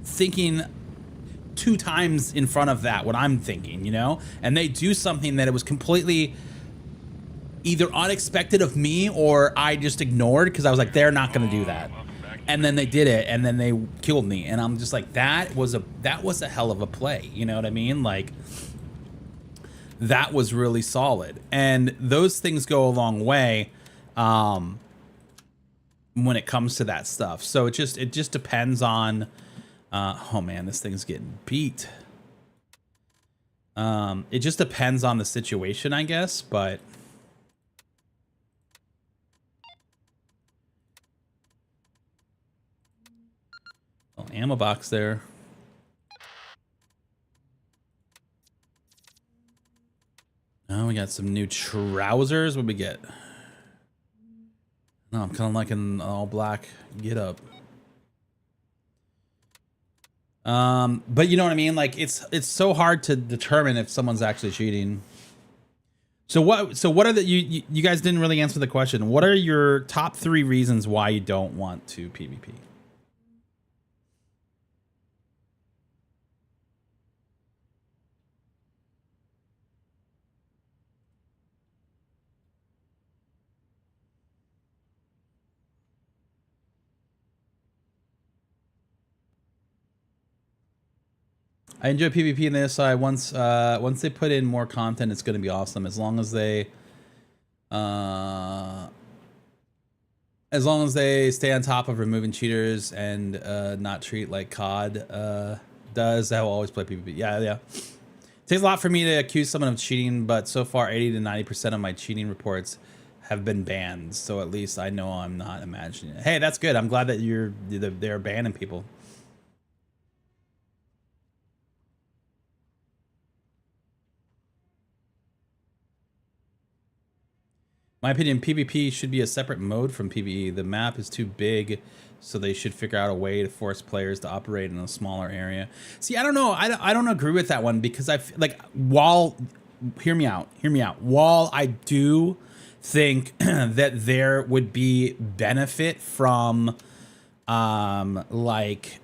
thinking 2 times in front of that what I'm thinking, you know? And they do something that it was completely either unexpected of me or I just ignored because I was like, they're not going to do that. And then they did it and then they killed me. And I'm just like, that was a hell of a play. You know what I mean? Like that was really solid. And those things go a long way when it comes to that stuff. So it just depends on, oh man, this thing's getting beat. It just depends on the situation, I guess, but ammo box there. Oh, we got some new trousers. What we get? No, I'm kind of liking an all black get up. But you know what I mean? Like it's so hard to determine if someone's actually cheating. So what are the you guys didn't really answer the question. What are your top 3 reasons why you don't want to PvP? I enjoy PvP in the SI. Once they put in more content, it's going to be awesome. As long as they stay on top of removing cheaters and not treat like COD does, I will always play PvP. Yeah. It takes a lot for me to accuse someone of cheating, but so far 80 to 90% of my cheating reports have been banned. So at least I know I'm not imagining it. Hey, that's good. I'm glad that they're banning people. My opinion, PvP should be a separate mode from PvE. The map is too big, so they should figure out a way to force players to operate in a smaller area. See, I don't know. I don't agree with that one because I feel like hear me out. While I do think that there would be benefit from like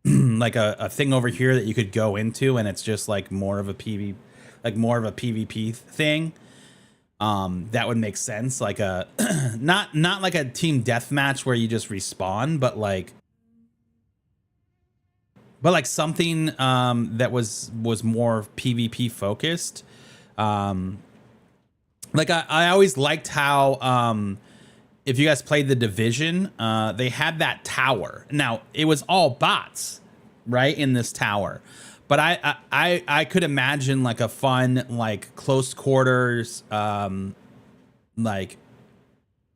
a thing over here that you could go into and it's just like more of a PvP thing. That would make sense, like a not like a team deathmatch where you just respawn, but like something that was more PvP focused. Like I always liked how if you guys played The Division, they had that tower. Now it was all bots, right, in this tower. But I could imagine like a fun, like close quarters, like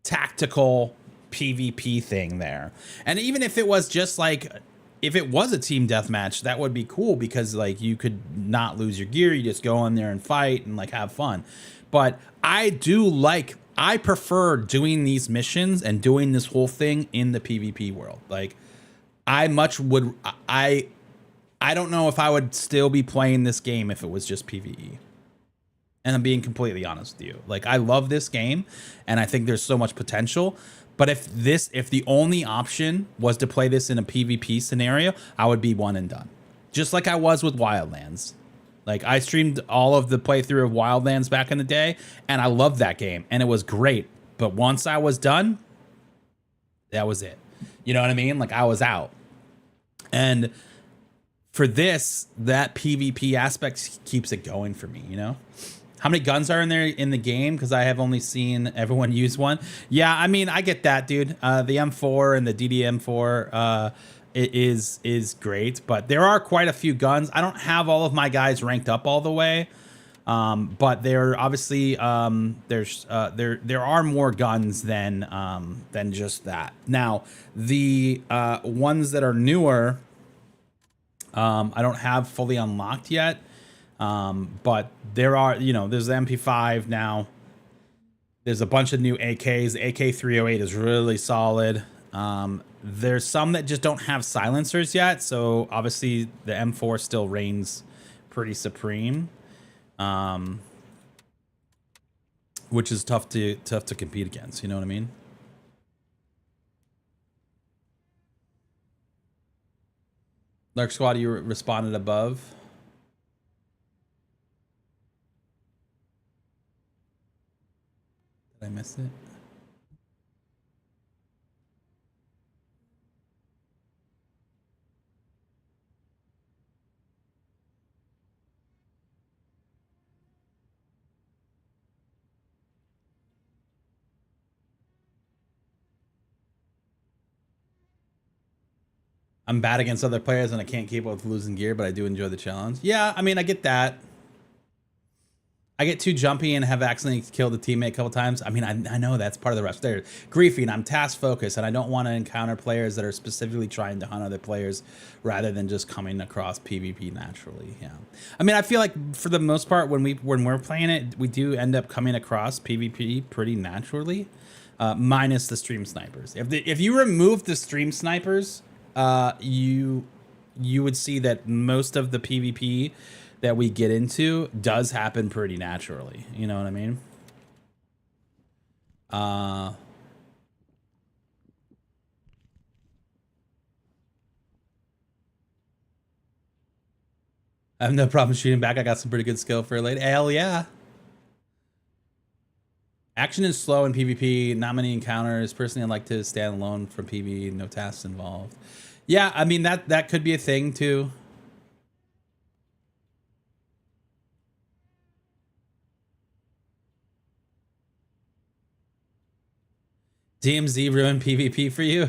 tactical PvP thing there. And even if it was just like, if it was a team deathmatch, that would be cool because like you could not lose your gear. You just go in there and fight and like have fun. But I prefer doing these missions and doing this whole thing in the PvP world. Like I don't know if I would still be playing this game if it was just PvE. And I'm being completely honest with you. Like, I love this game, and I think there's so much potential. But if the only option was to play this in a PvP scenario, I would be one and done. Just like I was with Wildlands. Like, I streamed all of the playthrough of Wildlands back in the day, and I loved that game, and it was great. But once I was done, that was it. You know what I mean? Like, I was out. And for this, that PvP aspect keeps it going for me, you know? How many guns are in there in the game? Because I have only seen everyone use one. Yeah, I mean, I get that, dude. The M4 and the DDM4 is great, but there are quite a few guns. I don't have all of my guys ranked up all the way, but there obviously there are more guns than just that. Now, the ones that are newer, I don't have fully unlocked yet, but there are, there's the MP5 now. There's a bunch of new AKs. The AK-308 is really solid. There's some that just don't have silencers yet, so obviously the M4 still reigns pretty supreme, which is tough to compete against. You know what I mean? Lark Squad, you responded above. Did I miss it? I'm bad against other players and I can't keep up with losing gear, but I do enjoy the challenge. Yeah, I mean, I get that. I get too jumpy and have accidentally killed a teammate a couple times. I mean, I know that's part of the rush. They're griefing. I'm task focused and I don't want to encounter players that are specifically trying to hunt other players rather than just coming across PvP naturally. Yeah. I mean, I feel like for the most part, when we're playing it, we do end up coming across PvP pretty naturally, minus the stream snipers. If you remove the stream snipers, you would see that most of the PvP that we get into does happen pretty naturally. You know what I mean? I have no problem shooting back. I got some pretty good skill for a late. Hell yeah. Action is slow in PvP, not many encounters. Personally, I like to stand alone from PvE, no tasks involved. Yeah, I mean that could be a thing too. DMZ ruined PvP for you.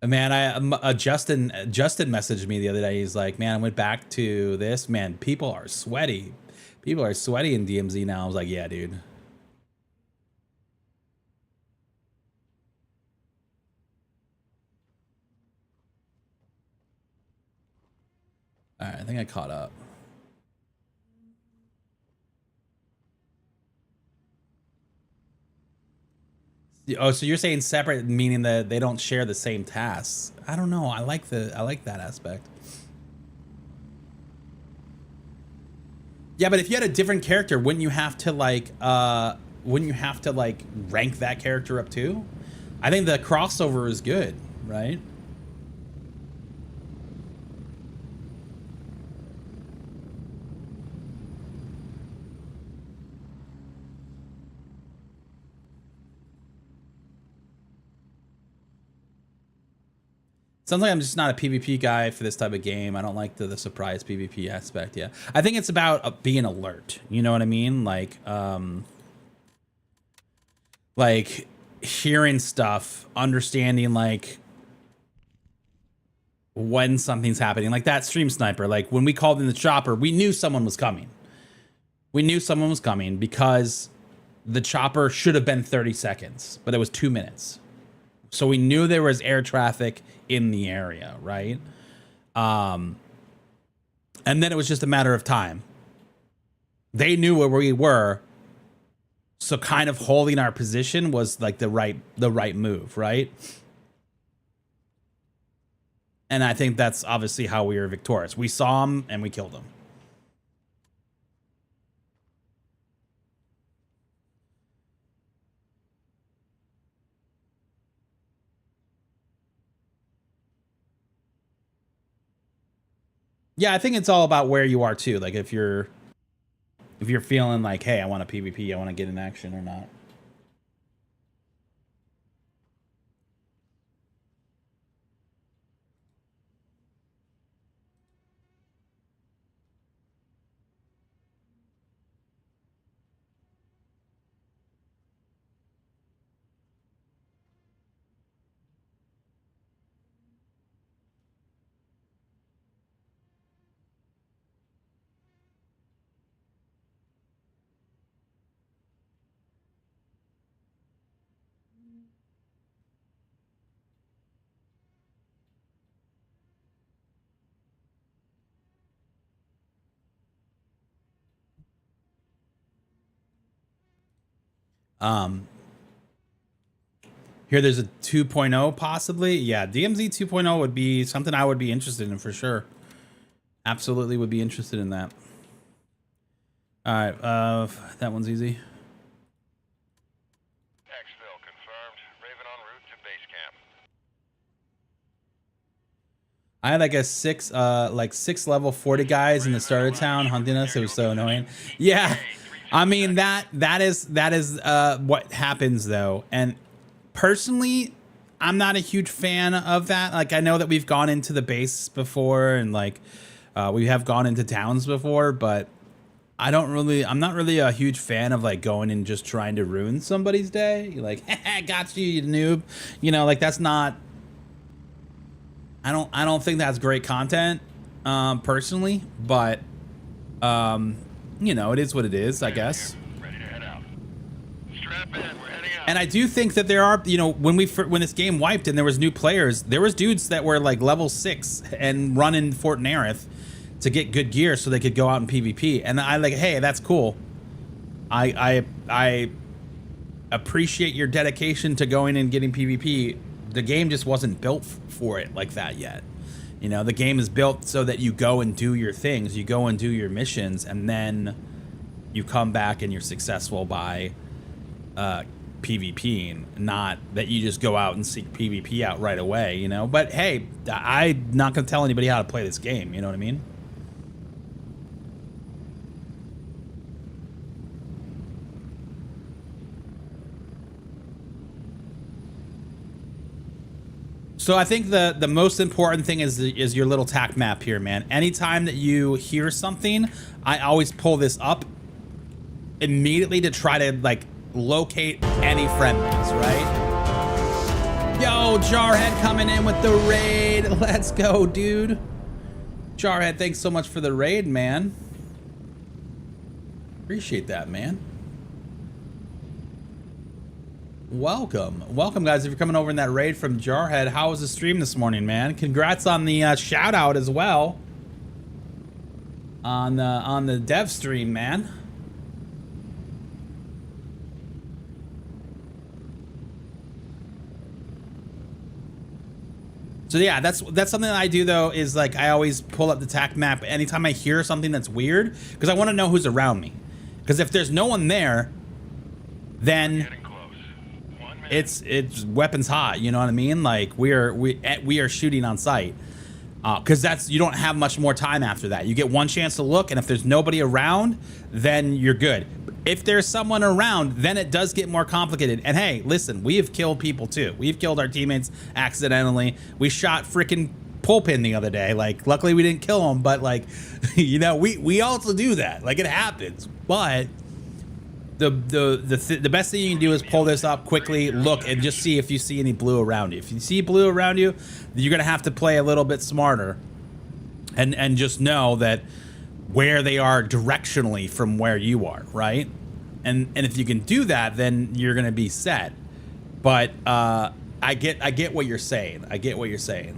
Man, Justin messaged me the other day. He's like, man, I went back to this. Man, people are sweaty. People are sweaty in DMZ now. I was like, yeah, dude. All right, I think I caught up. Oh, so you're saying separate, meaning that they don't share the same tasks? I don't know. I like that aspect. Yeah, but if you had a different character, wouldn't you have to like rank that character up too? I think the crossover is good, right? Sounds like I'm just not a PvP guy for this type of game. I don't like the surprise PvP aspect. Yeah, I think it's about being alert. You know what I mean? Like hearing stuff, understanding like when something's happening. Like that stream sniper. Like when we called in the chopper, we knew someone was coming. We knew someone was coming because the chopper should have been 30 seconds, but it was 2 minutes. So we knew there was air traffic in the area, right? And then it was just a matter of time. They knew where we were, so kind of holding our position was like the right move, right? And I think that's obviously how we were victorious. We saw him and we killed him. Yeah, I think it's all about where you are too. Like if you're feeling like, hey, I want a PvP, I want to get in action or not. Here there's a 2.0 possibly. Yeah, DMZ 2.0 would be something I would be interested in for sure. Absolutely would be interested in that. All right, that one's easy. Exfil confirmed. Raven en route to base camp. I had like a six level 40 guys in the starter town hunting us. It was so annoying. Yeah, I mean that is what happens though. And personally, I'm not a huge fan of that. Like I know that we've gone into the base before and like we have gone into towns before, but I'm not really a huge fan of like going and just trying to ruin somebody's day. You're like, got you, you noob. You know, like that's not. I don't think that's great content, personally. But, you know, it is what it is, I guess. Ready to head out. Strap in. We're heading out. And I do think that there are, you know, when this game wiped and there was new players, there was dudes that were like level 6 and running Fort Nerith to get good gear so they could go out in PvP. And I like, hey, that's cool. I appreciate your dedication to going and getting PvP. The game just wasn't built for it like that yet. You know, the game is built so that you go and do your things, you go and do your missions, and then you come back and you're successful by PvPing, not that you just go out and seek PvP out right away, you know? But hey, I'm not gonna tell anybody how to play this game, you know what I mean? So I think the most important thing is your little tac map here, man. Anytime that you hear something, I always pull this up immediately to try to like locate any friendlies, right? Yo, Jarhead coming in with the raid. Let's go, dude. Jarhead, thanks so much for the raid, man. Appreciate that, man. Welcome guys. If you're coming over in that raid from Jarhead, how was the stream this morning, man? Congrats on the shout out as well on the dev stream, man. So yeah, that's something that I do though, is like I always pull up the tac map anytime I hear something that's weird, because I want to know who's around me, because if there's no one there, then it's weapons hot, you know what I mean? Like we are shooting on sight, because you don't have much more time after that. You get one chance to look, and if there's nobody around, then you're good. If there's someone around, then it does get more complicated. And hey, listen, we have killed people too. We've killed our teammates accidentally. We shot freaking Pulpin the other day. Like, luckily we didn't kill him, but like, you know, we also do that. Like, it happens, but the best thing you can do is pull this up quickly, look, and just see if you see any blue around you. If you see blue around you, you're gonna have to play a little bit smarter, and just know that where they are directionally from where you are, right? And if you can do that, then you're gonna be set. But I get what you're saying. I get what you're saying.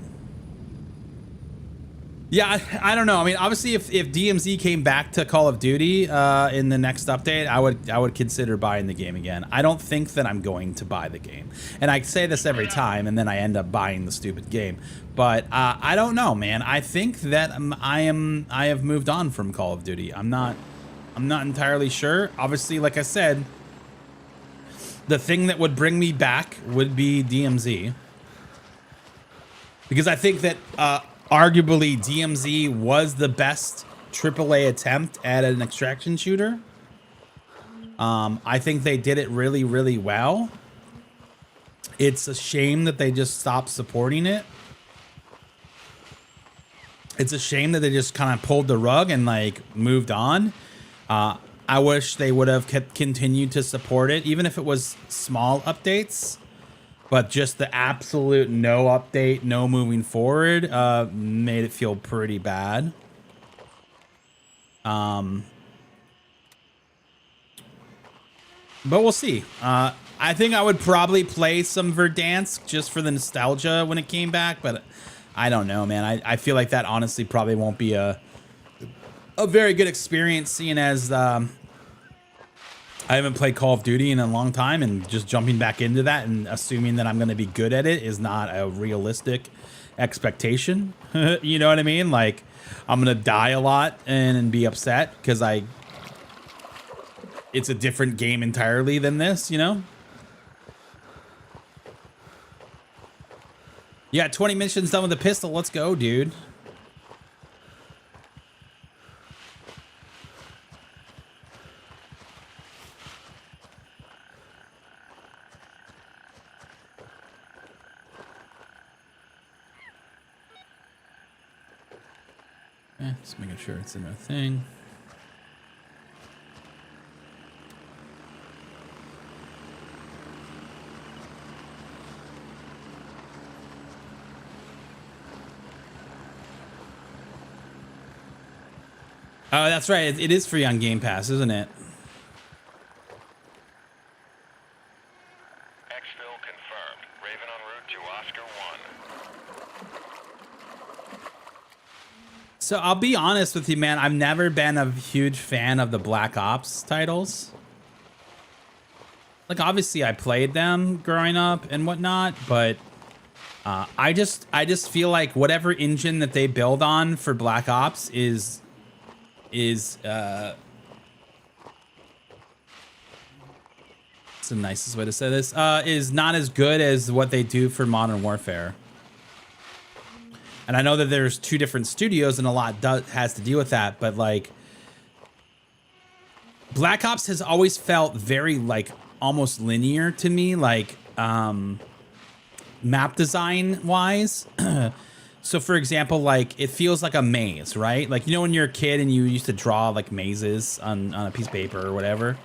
Yeah, I don't know. I mean, obviously, if DMZ came back to Call of Duty in the next update, I would consider buying the game again. I don't think that I'm going to buy the game, and I say this every time, and then I end up buying the stupid game. But I don't know, man. I think that I have moved on from Call of Duty. I'm not entirely sure. Obviously, like I said, the thing that would bring me back would be DMZ, because I think that arguably DMZ was the best AAA attempt at an extraction shooter. I think they did it really, really well. It's a shame that they just stopped supporting it. It's a shame that they just kind of pulled the rug and like moved on. I wish they would have continued to support it, even if it was small updates. But just the absolute no update, no moving forward, made it feel pretty bad. But we'll see. I think I would probably play some Verdansk just for the nostalgia when it came back, but I don't know, man. I feel like that honestly probably won't be a very good experience, seeing as I haven't played Call of Duty in a long time, and just jumping back into that and assuming that I'm going to be good at it is not a realistic expectation. You know what I mean? Like, I'm going to die a lot and be upset because it's a different game entirely than this, you know? You got 20 missions done with a pistol. Let's go, dude. Just making sure it's in our thing. Oh, that's right. It is free on Game Pass, isn't it? Exfil confirmed. Raven en route to Oscar 1. So I'll be honest with you, man. I've never been a huge fan of the Black Ops titles. Like, obviously I played them growing up and whatnot, but I just feel like whatever engine that they build on for Black Ops is it's the nicest way to say this, is not as good as what they do for Modern Warfare. And I know that there's two different studios and a lot has to do with that, but like Black Ops has always felt very like almost linear to me. Like map design wise. So for example, like it feels like a maze, right? Like, you know, when you're a kid and you used to draw like mazes on a piece of paper or whatever.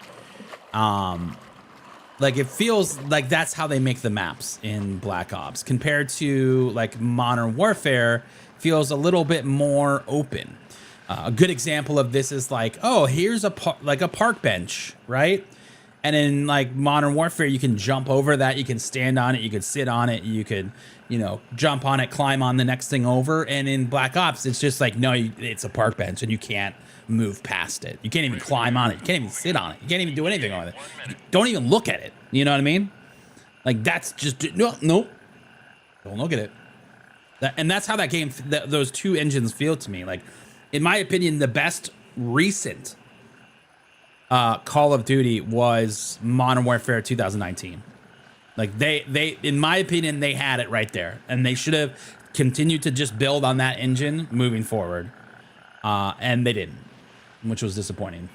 Like it feels like that's how they make the maps in Black Ops compared to like Modern Warfare feels a little bit more open. A good example of this is like, oh, here's a park bench, right? And in like Modern Warfare, you can jump over that, you can stand on it, you could sit on it, you could, you know, jump on it, climb on the next thing over. And in Black Ops, it's just like, no, it's a park bench and you can't move past it. You can't even climb on it. You can't even sit on it. You can't even do anything on it. Don't even look at it. You know what I mean? Like that's just, no, don't look at it. And that's how that game, those two engines feel to me. Like, in my opinion, the best recent Call of Duty was Modern Warfare 2019. Like they, in my opinion, they had it right there, and they should have continued to just build on that engine moving forward. And they didn't, which was disappointing.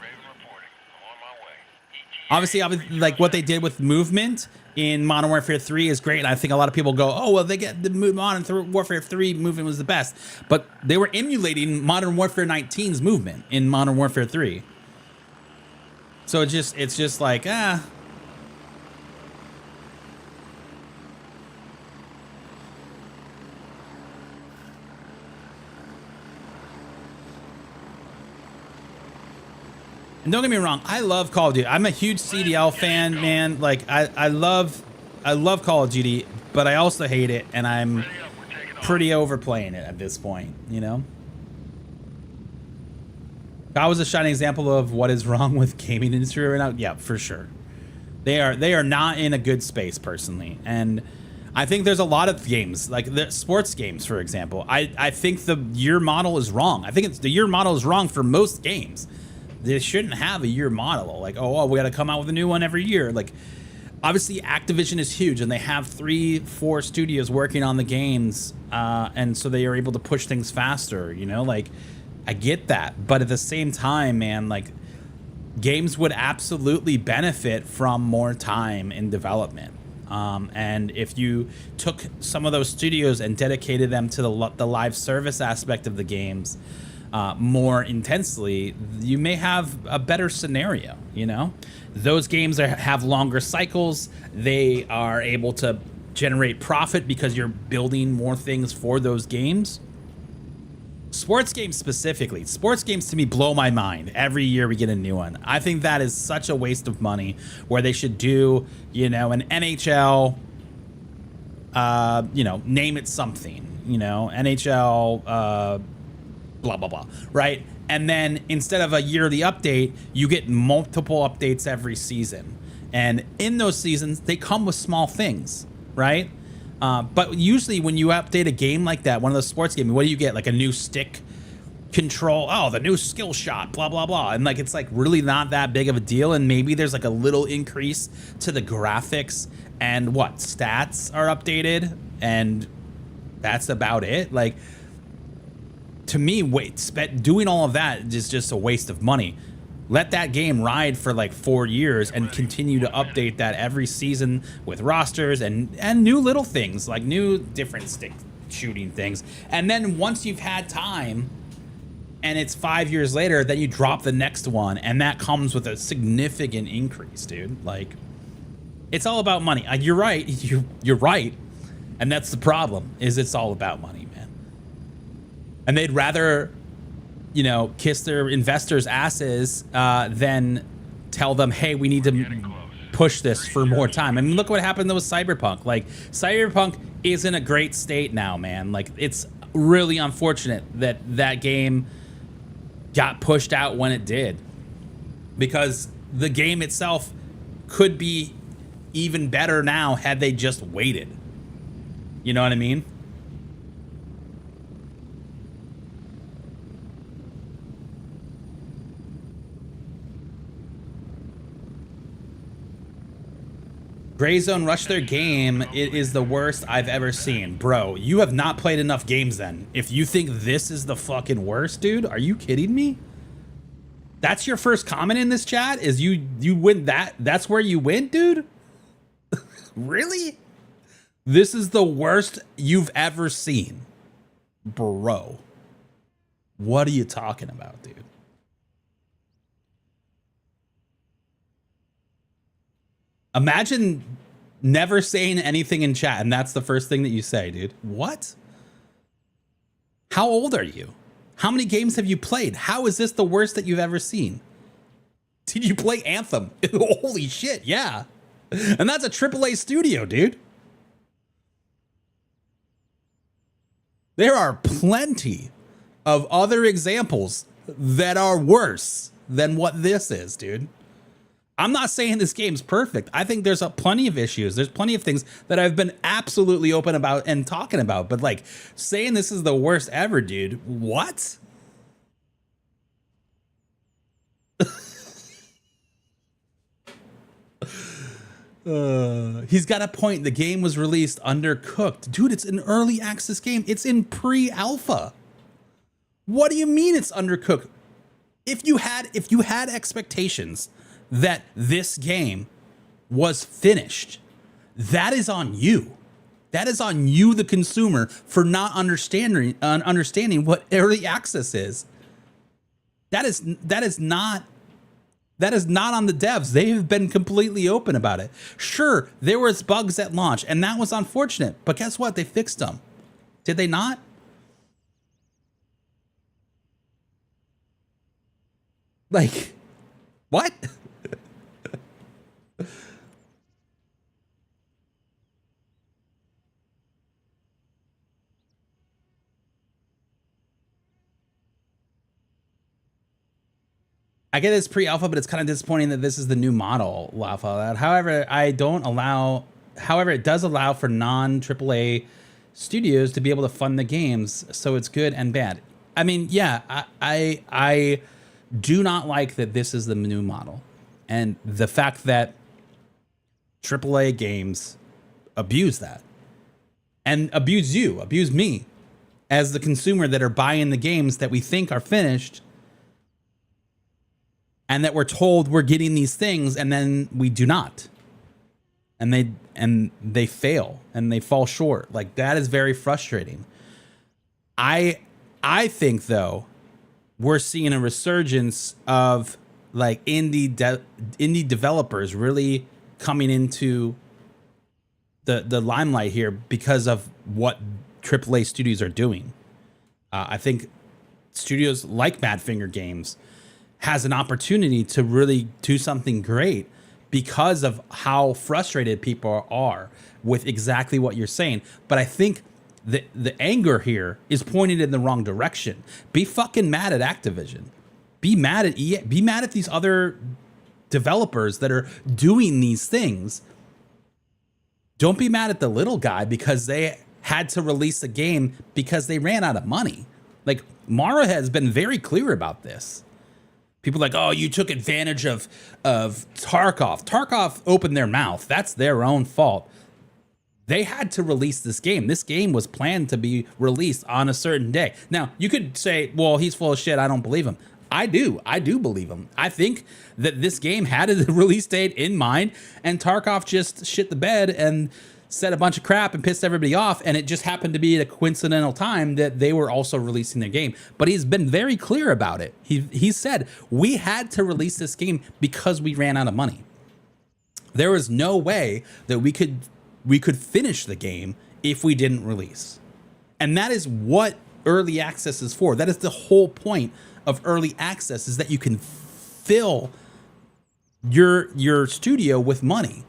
Obviously, like what they did with movement in Modern Warfare 3 is great. And I think a lot of people go, oh, well, they get the Modern Warfare 3 movement was the best. But they were emulating Modern Warfare 19's movement in Modern Warfare 3. So it's just like, And don't get me wrong, I love Call of Duty. I'm a huge CDL fan, man. Like I love Call of Duty, but I also hate it, and I'm pretty overplaying it at this point, you know? That was a shining example of what is wrong with gaming industry right now. Yeah, for sure. They are not in a good space personally. And I think there's a lot of games, like the sports games, for example. I think the year model is wrong. I think the year model is wrong for most games. They shouldn't have a year model. Like, oh, we got to come out with a new one every year. Like, obviously, Activision is huge, and they have 3-4 studios working on the games, and so they are able to push things faster. You know, like, I get that, but at the same time, man, like, games would absolutely benefit from more time in development. And if you took some of those studios and dedicated them to the live service aspect of the games more intensely, you may have a better scenario. You know, those games have longer cycles. They are able to generate profit because you're building more things for those games. Sports games specifically, sports games to me blow my mind. Every year we get a new one. I think that is such a waste of money, where they should do, you know, an NHL, you know, name it something, you know, NHL, blah, blah, blah, right? And then instead of a yearly update, you get multiple updates every season. And in those seasons, they come with small things, right? But usually when you update a game like that, one of those sports games, what do you get? Like a new stick control. Oh, the new skill shot, blah, blah, blah. And like, it's like really not that big of a deal. And maybe there's like a little increase to the graphics and what stats are updated. And that's about it. Like, to me, doing all of that is just a waste of money. Let that game ride for like 4 years and continue to update that every season with rosters and new little things, like new different stick shooting things. And then once you've had time and it's 5 years later, then you drop the next one, and that comes with a significant increase, dude. Like, it's all about money. You're right. You're right. And that's the problem, is it's all about money, man. And they'd rather, you know, kiss their investors' asses than tell them, hey, we need to push this for more time. I mean, look what happened with Cyberpunk. Like, Cyberpunk is in a great state now, man. Like, it's really unfortunate that that game got pushed out when it did, because the game itself could be even better now had they just waited. You know what I mean? Grayzone rushed their game. It is the worst I've ever seen. Bro, you have not played enough games then. If you think this is the fucking worst, dude, are you kidding me? That's your first comment in this chat? Is you win that? That's where you win, dude? Really? This is the worst you've ever seen. Bro. What are you talking about, dude? Imagine never saying anything in chat and that's the first thing that you say, dude. What? How old are you? How many games have you played? How is this the worst that you've ever seen? Did you play Anthem? Holy shit, yeah. And that's a AAA studio, dude. There are plenty of other examples that are worse than what this is, dude. I'm not saying this game's perfect. I think there's plenty of issues. There's plenty of things that I've been absolutely open about and talking about. But like saying this is the worst ever, dude. What? He's got a point. The game was released undercooked. Dude, it's an early access game. It's in pre-alpha. What do you mean it's undercooked? If you had expectations that this game was finished, that is on you. That is on you, the consumer, for not understanding what early access is. That is not on the devs. They have been completely open about it. Sure, there was bugs at launch, and that was unfortunate. But guess what? They fixed them. Did they not? Like, what? I get it's pre-alpha, but it's kind of disappointing that this is the new model alpha. However, it does allow for non-AAA studios to be able to fund the games, so it's good and bad. I mean, yeah, I do not like that this is the new model, and the fact that AAA games abuse that and abuse me as the consumer that are buying the games that we think are finished. And that we're told we're getting these things and then we do not. And they fail and they fall short. Like, that is very frustrating. I think though, we're seeing a resurgence of like indie developers really coming into the limelight here because of what AAA studios are doing. I think studios like Badfinger Games has an opportunity to really do something great because of how frustrated people are with exactly what you're saying. But I think the anger here is pointed in the wrong direction. Be fucking mad at Activision. Be mad at EA. Be mad at these other developers that are doing these things. Don't be mad at the little guy because they had to release a game because they ran out of money. Like, Mara has been very clear about this. People are like, oh, you took advantage of Tarkov. Tarkov opened their mouth. That's their own fault. They had to release this game. This game was planned to be released on a certain day. Now, you could say, well, he's full of shit. I don't believe him. I do believe him. I think that this game had a release date in mind, and Tarkov just shit the bed and said a bunch of crap and pissed everybody off, and it just happened to be at a coincidental time that they were also releasing their game. But he's been very clear about it. He said, we had to release this game because we ran out of money. There was no way that we could finish the game if we didn't release. And that is what early access is for. That is the whole point of early access, is that you can fill your studio with money.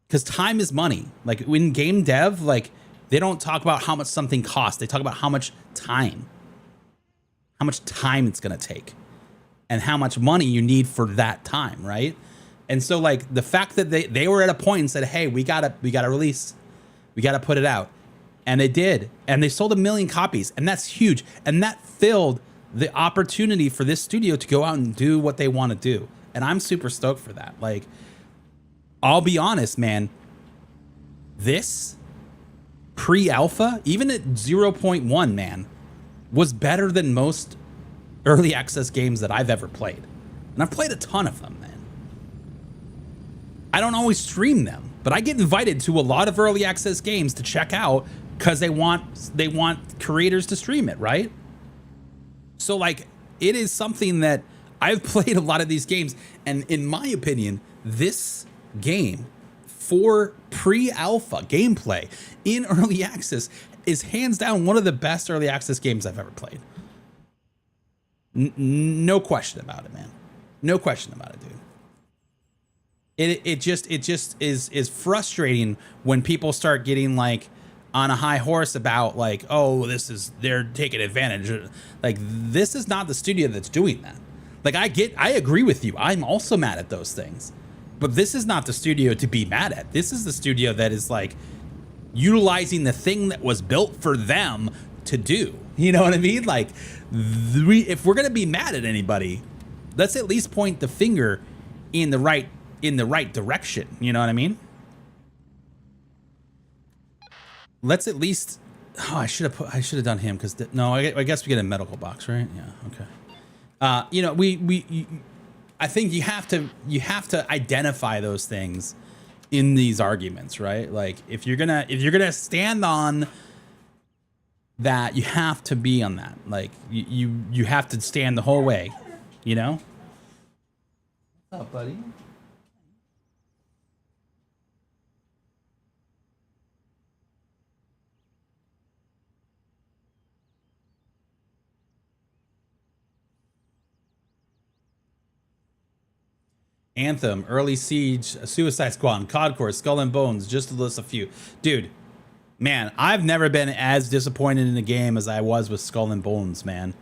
Because time is money. Like, in game dev, like, they don't talk about how much something costs. They talk about how much time it's going to take and how much money you need for that time, right? And so, like, the fact that they were at a point and said, hey, we gotta release. We gotta put it out. And they did. And they sold 1 million copies. And that's huge. And that filled the opportunity for this studio to go out and do what they want to do. And I'm super stoked for that. Like, I'll be honest, man, this pre-alpha, even at 0.1, man, was better than most early access games that I've ever played. And I've played a ton of them, man. I don't always stream them, but I get invited to a lot of early access games to check out because they want creators to stream it, right? So like, it is something that I've played a lot of these games, and in my opinion, this game for pre-alpha gameplay in early access is hands down one of the best early access games I've ever played. No question about it, man. No question about it, dude. It just is frustrating when people start getting like on a high horse about like, oh, they're taking advantage. Like, this is not the studio that's doing that. Like, I agree with you. I'm also mad at those things, but this is not the studio to be mad at. This is the studio that is like utilizing the thing that was built for them to do. You know what I mean? Like, if we're gonna be mad at anybody, let's at least point the finger in the right direction. You know what I mean? Let's at least. Oh, I should have done him because no, I guess we get a medical box, right? Yeah. Okay. You know, I think you have to identify those things in these arguments, right? Like, if you're gonna stand on that, you have to be on that. Like, you have to stand the whole way, you know? What's up, buddy? Anthem, Early Siege, Suicide Squad, COD Core, Skull and Bones, just to list a few. Dude, man, I've never been as disappointed in a game as I was with Skull and Bones, man.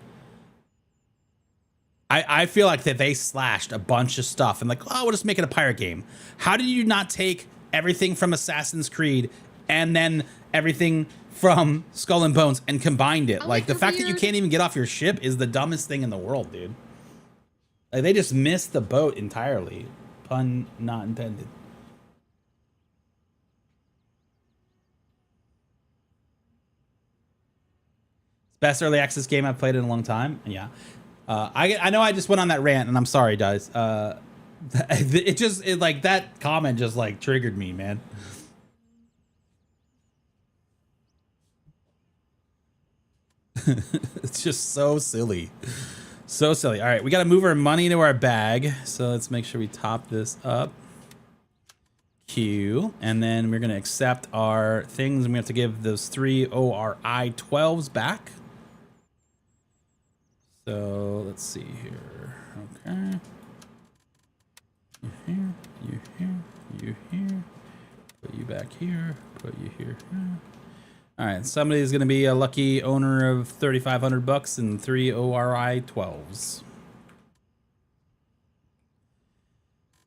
I feel like that they slashed a bunch of stuff and like, oh, we'll just make it a pirate game. How did you not take everything from Assassin's Creed and then everything from Skull and Bones and combined it? Like, the fact that you can't even get off your ship is the dumbest thing in the world, dude. Like, they just missed the boat entirely. Pun not intended. Best early access game I've played in a long time. Yeah. I know I just went on that rant, and I'm sorry, guys. It like, that comment just like triggered me, man. It's just so silly. So silly. All right, we got to move our money to our bag. So let's make sure we top this up. Q. And then we're going to accept our things. And we have to give those 3 ORI 12s back. So let's see here. Okay. You here, you here, you here. Put you back here. Put you here. All right, somebody is going to be a lucky owner of 3,500 bucks and 3 ORI 12s.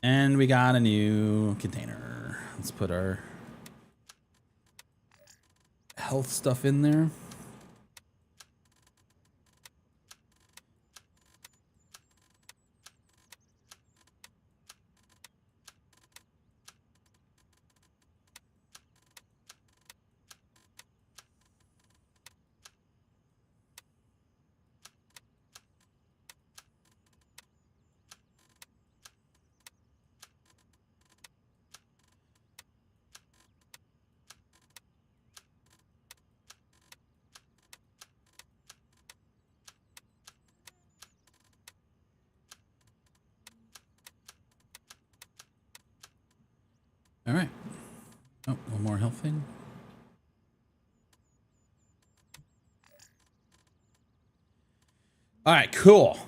And we got a new container. Let's put our health stuff in there. All right. Oh, one more health thing. All right, cool. If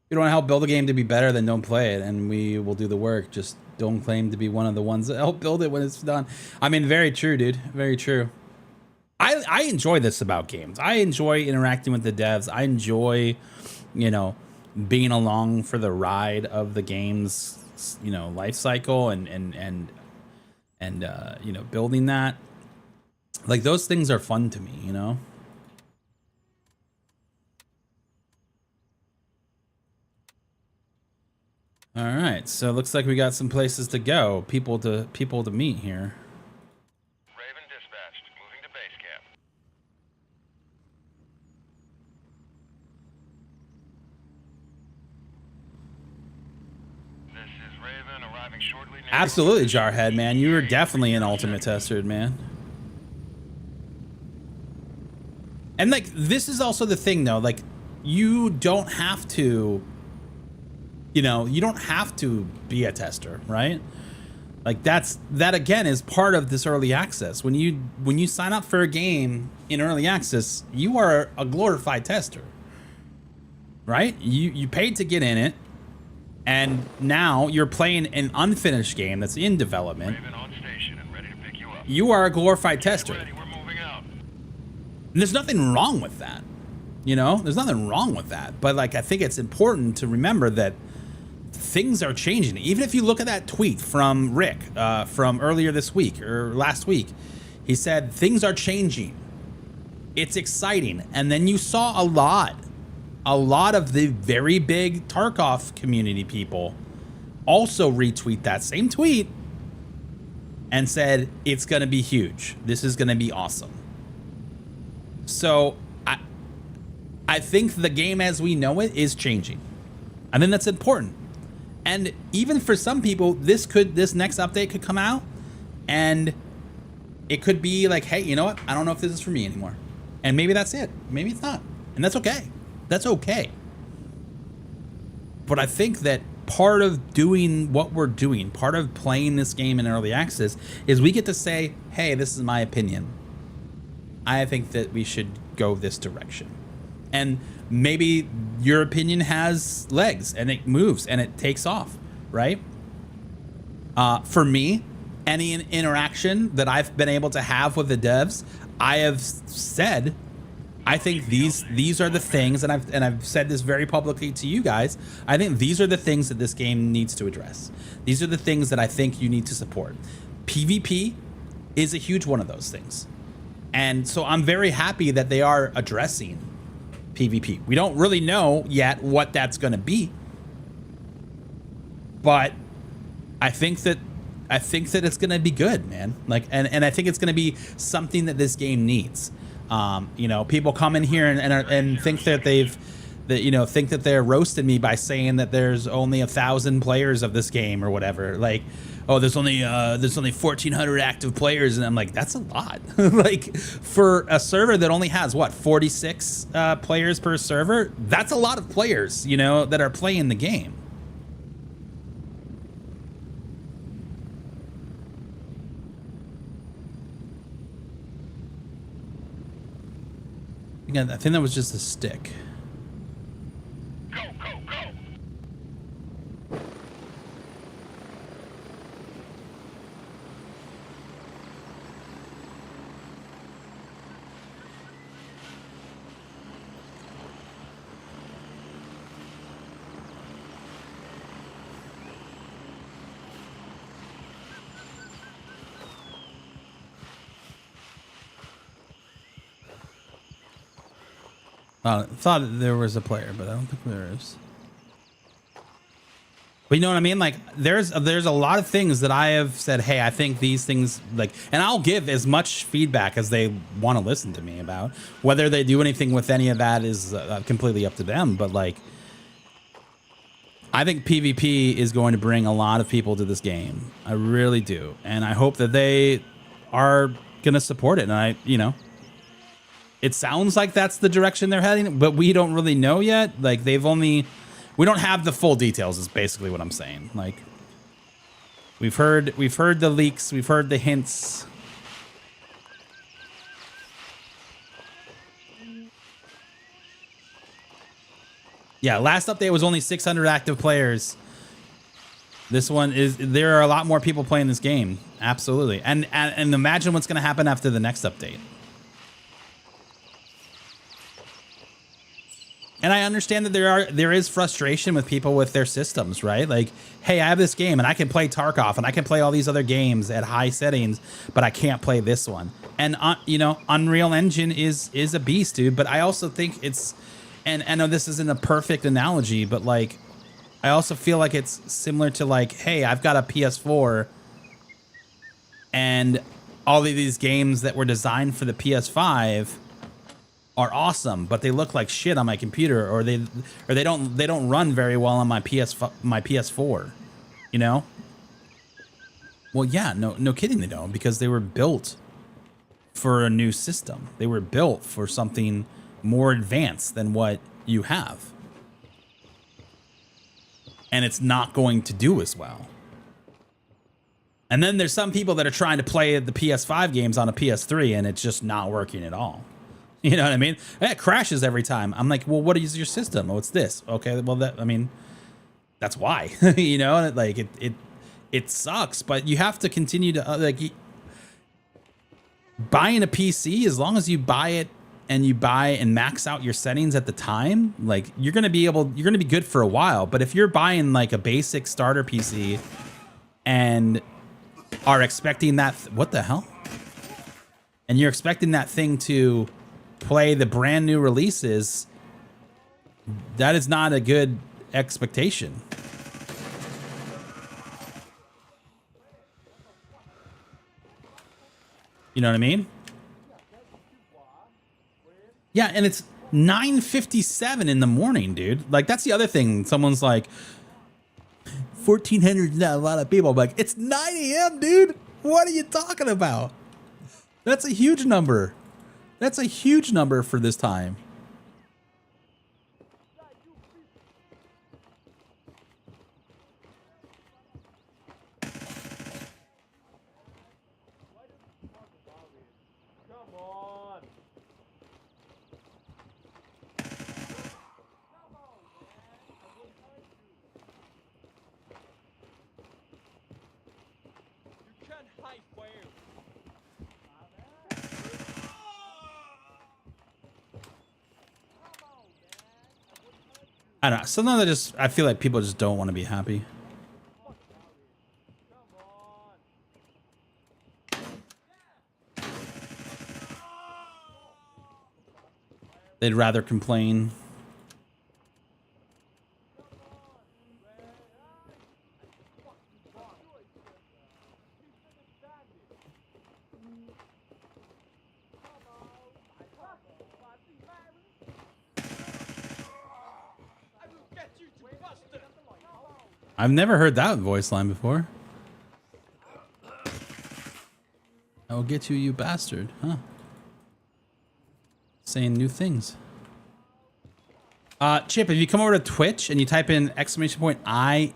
you don't want to help build a game to be better, then don't play it, and we will do the work. Just don't claim to be one of the ones that help build it when it's done. I mean, very true, dude. Very true. I enjoy this about games. I enjoy interacting with the devs. I enjoy, you know, being along for the ride of the game's, you know, life cycle and you know, building that. Like, those things are fun to me, you know? All right, so it looks like we got some places to go, people to meet here. Raven dispatched, moving to base camp. arriving shortly near Absolutely, Jarhead, man. You were definitely an ultimate tester, man. And like, this is also the thing, though. Like, you don't have to, you know, you don't have to be a tester, right? Like, that again is part of this early access. When you sign up for a game in early access, you are a glorified tester, right? You paid to get in it, and now you're playing an unfinished game that's in development. Raven on station and ready to pick you up. You are a glorified tester. Ready, we're moving out. And there's nothing wrong with that. You know, there's nothing wrong with that. But like, I think it's important to remember that things are changing. Even if you look at that tweet from Rick from earlier this week or last week, he said things are changing. It's exciting. And then you saw a lot of the very big Tarkov community people also retweet that same tweet and said, it's going to be huge. This is going to be awesome. So I think the game as we know it is changing. I think that's important. And even for some people, this next update could come out and it could be like, hey, you know what? I don't know if this is for me anymore. And maybe that's it. Maybe it's not. And that's okay. That's okay. But I think that part of doing what we're doing, part of playing this game in early access, is we get to say, hey, this is my opinion. I think that we should go this direction. And maybe your opinion has legs and it moves and it takes off, right? For me, any interaction that I've been able to have with the devs, I have said, I think these are the things, and I've said this very publicly to you guys, I think these are the things that this game needs to address. These are the things that I think you need to support. PvP is a huge one of those things. And so I'm very happy that they are addressing PvP. We don't really know yet what that's going to be, but I think that it's going to be good, man. Like, and I think it's going to be something that this game needs. You know, people come in here and think that think that they're roasting me by saying that there's only 1,000 players of this game or whatever. Like, oh, there's only 1,400 active players, and I'm like, that's a lot. Like, for a server that only has what, 46 players per server, that's a lot of players, you know, that are playing the game. Again, I think that was just a stick. Go, go, go! Thought there was a player, but I don't think there is. But you know what I mean? Like, there's a lot of things that I have said, hey, I think these things, like, and I'll give as much feedback as they want to listen to me about. Whether they do anything with any of that is completely up to them. But like, I think PvP is going to bring a lot of people to this game. I really do. And I hope that they are going to support it. And it sounds like that's the direction they're heading, but we don't really know yet. Like, we don't have the full details is basically what I'm saying. Like, we've heard the leaks, we've heard the hints. Yeah, last update was only 600 active players. This one there are a lot more people playing this game. Absolutely. And imagine what's going to happen after the next update. And I understand that there is frustration with people with their systems, right? Like, hey, I have this game and I can play Tarkov and I can play all these other games at high settings, but I can't play this one. And Unreal Engine is a beast, dude. But I also think it's, and I know this isn't a perfect analogy, but like, I also feel like it's similar to like, hey, I've got a PS4 and all of these games that were designed for the PS5 are awesome, but they look like shit on my computer, or they don't run very well on my PS4, you know? Well, yeah, no kidding, they don't, because they were built for a new system. They were built for something more advanced than what you have. And it's not going to do as well. And then there's some people that are trying to play the PS5 games on a PS3 and it's just not working at all. You know what I mean? It crashes every time. I'm like, well, what is your system? Oh, it's this. Okay, well, that's why. You know, and like it sucks, but you have to continue to buying a PC, as long as you buy it and you buy and max out your settings at the time, like you're going to be good for a while. But if you're buying like a basic starter PC and are expecting that, what the hell? And you're expecting that thing to play the brand new releases, that is not a good expectation. You know what I mean? Yeah, and it's 9:57 in the morning, dude. Like, that's the other thing. Someone's like, 1,400 is not a lot of people. I'm like, it's 9 a.m., dude. What are you talking about? That's a huge number. That's a huge number for this time. I don't know. Sometimes I feel like people just don't want to be happy. They'd rather complain. I've never heard that voice line before. I will get you, you bastard. Huh. Saying new things. Chip, if you come over to Twitch and you type in !IEM,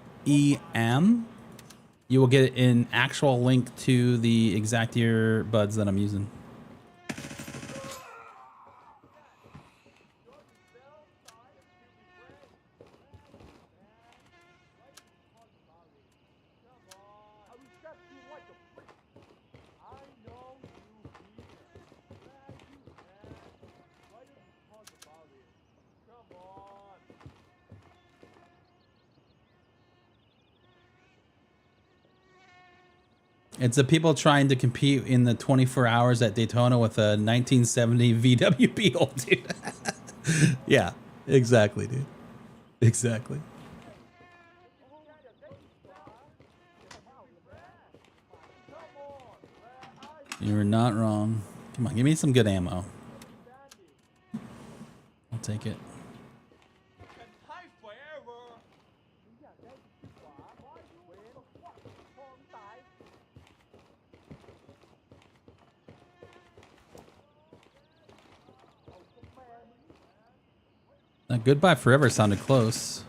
you will get an actual link to the exact earbuds that I'm using. It's the people trying to compete in the 24 hours at Daytona with a 1970 VW Beetle, dude. Yeah, exactly, dude. Exactly. You were not wrong. Come on, give me some good ammo. I'll take it. Goodbye forever sounded close.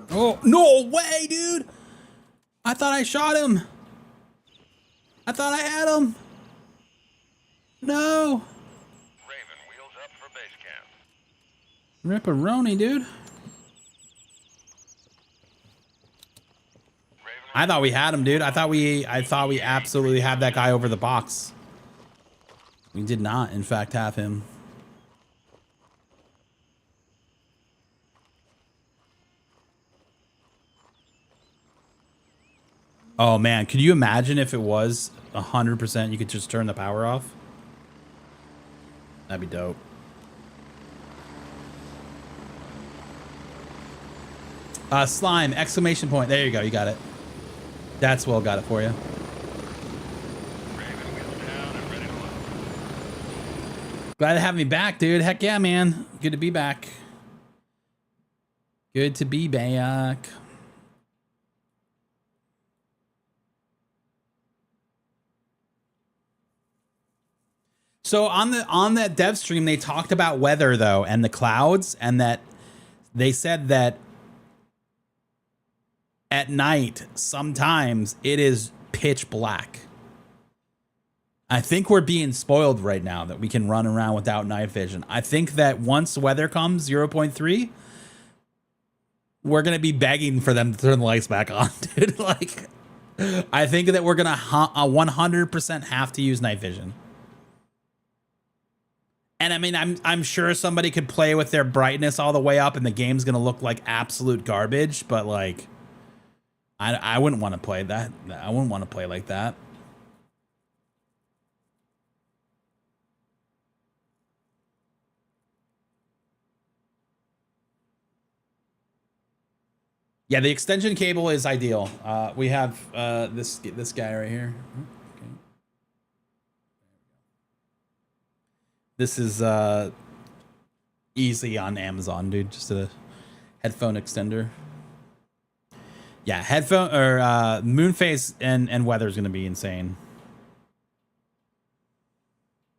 Oh, no way, dude. I thought I shot him. I thought I had him. No. Raven, wheels up for base camp. Ripperoni, dude. I thought we had him, dude. I thought we absolutely had that guy over the box. We did not, in fact, have him. Oh man, could you imagine if it was 100% you could just turn the power off? That'd be dope. Slime, exclamation point. There you go. You got it. That's well got it for you. Raven wheels down and ready to load. Glad to have me back, dude. Heck yeah, man. Good to be back. Good to be back. So on that dev stream, they talked about weather though, and the clouds, and that they said that at night sometimes it is pitch black. I think we're being spoiled right now that we can run around without night vision. I think that once weather comes 0.3, we're gonna be begging for them to turn the lights back on, dude. Like, I think that we're gonna 100% have to use night vision. And I mean, I'm sure somebody could play with their brightness all the way up and the game's gonna look like absolute garbage, but like, I wouldn't want to play that. I wouldn't want to play like that. Yeah, the extension cable is ideal. We have this guy right here. Okay. This is easy on Amazon, dude. Just a headphone extender. Yeah, headphone or moon phase and weather is gonna be insane.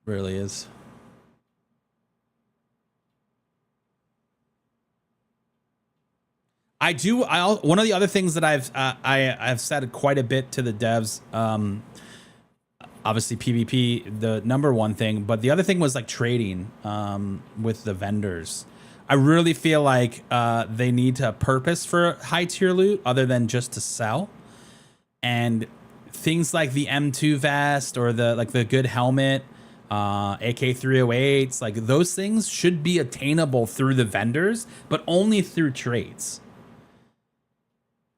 Really is. One of the other things that I've said quite a bit to the devs, obviously PvP, the number one thing, but the other thing was like trading with the vendors. I really feel like they need to purpose for high tier loot other than just to sell. And things like the M2 vest or the good helmet, AK-308s, like those things should be attainable through the vendors, but only through trades.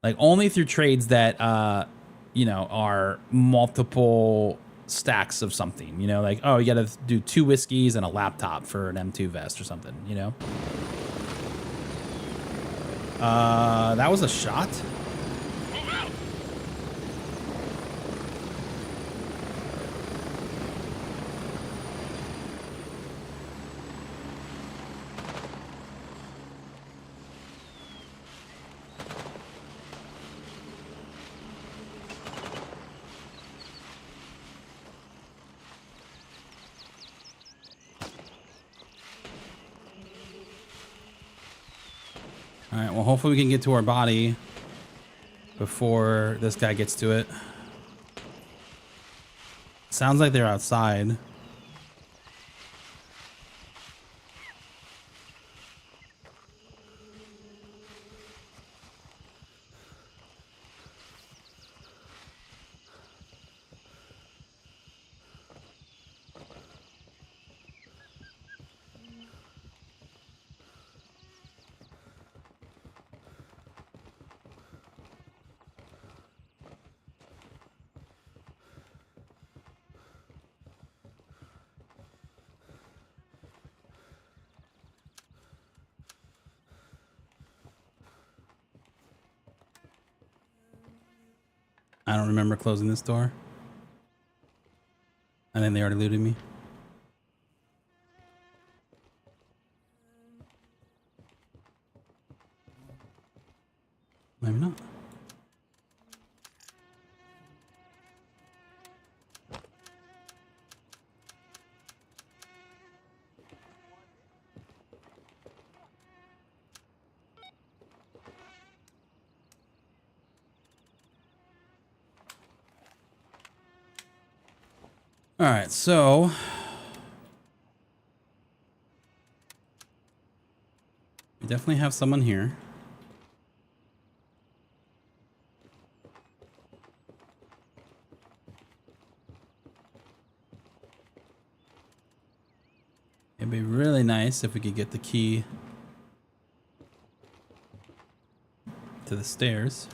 Like only through trades that, you know, are multiple stacks of something, you know, like, oh, you got to do 2 whiskeys and a laptop for an M2 vest or something, you know? That was a shot. Move out! All right, well, hopefully we can get to our body before this guy gets to it. Sounds like they're outside. I don't remember closing this door. And then they already looted me. Maybe not. All right, so we definitely have someone here. It'd be really nice if we could get the key to the stairs.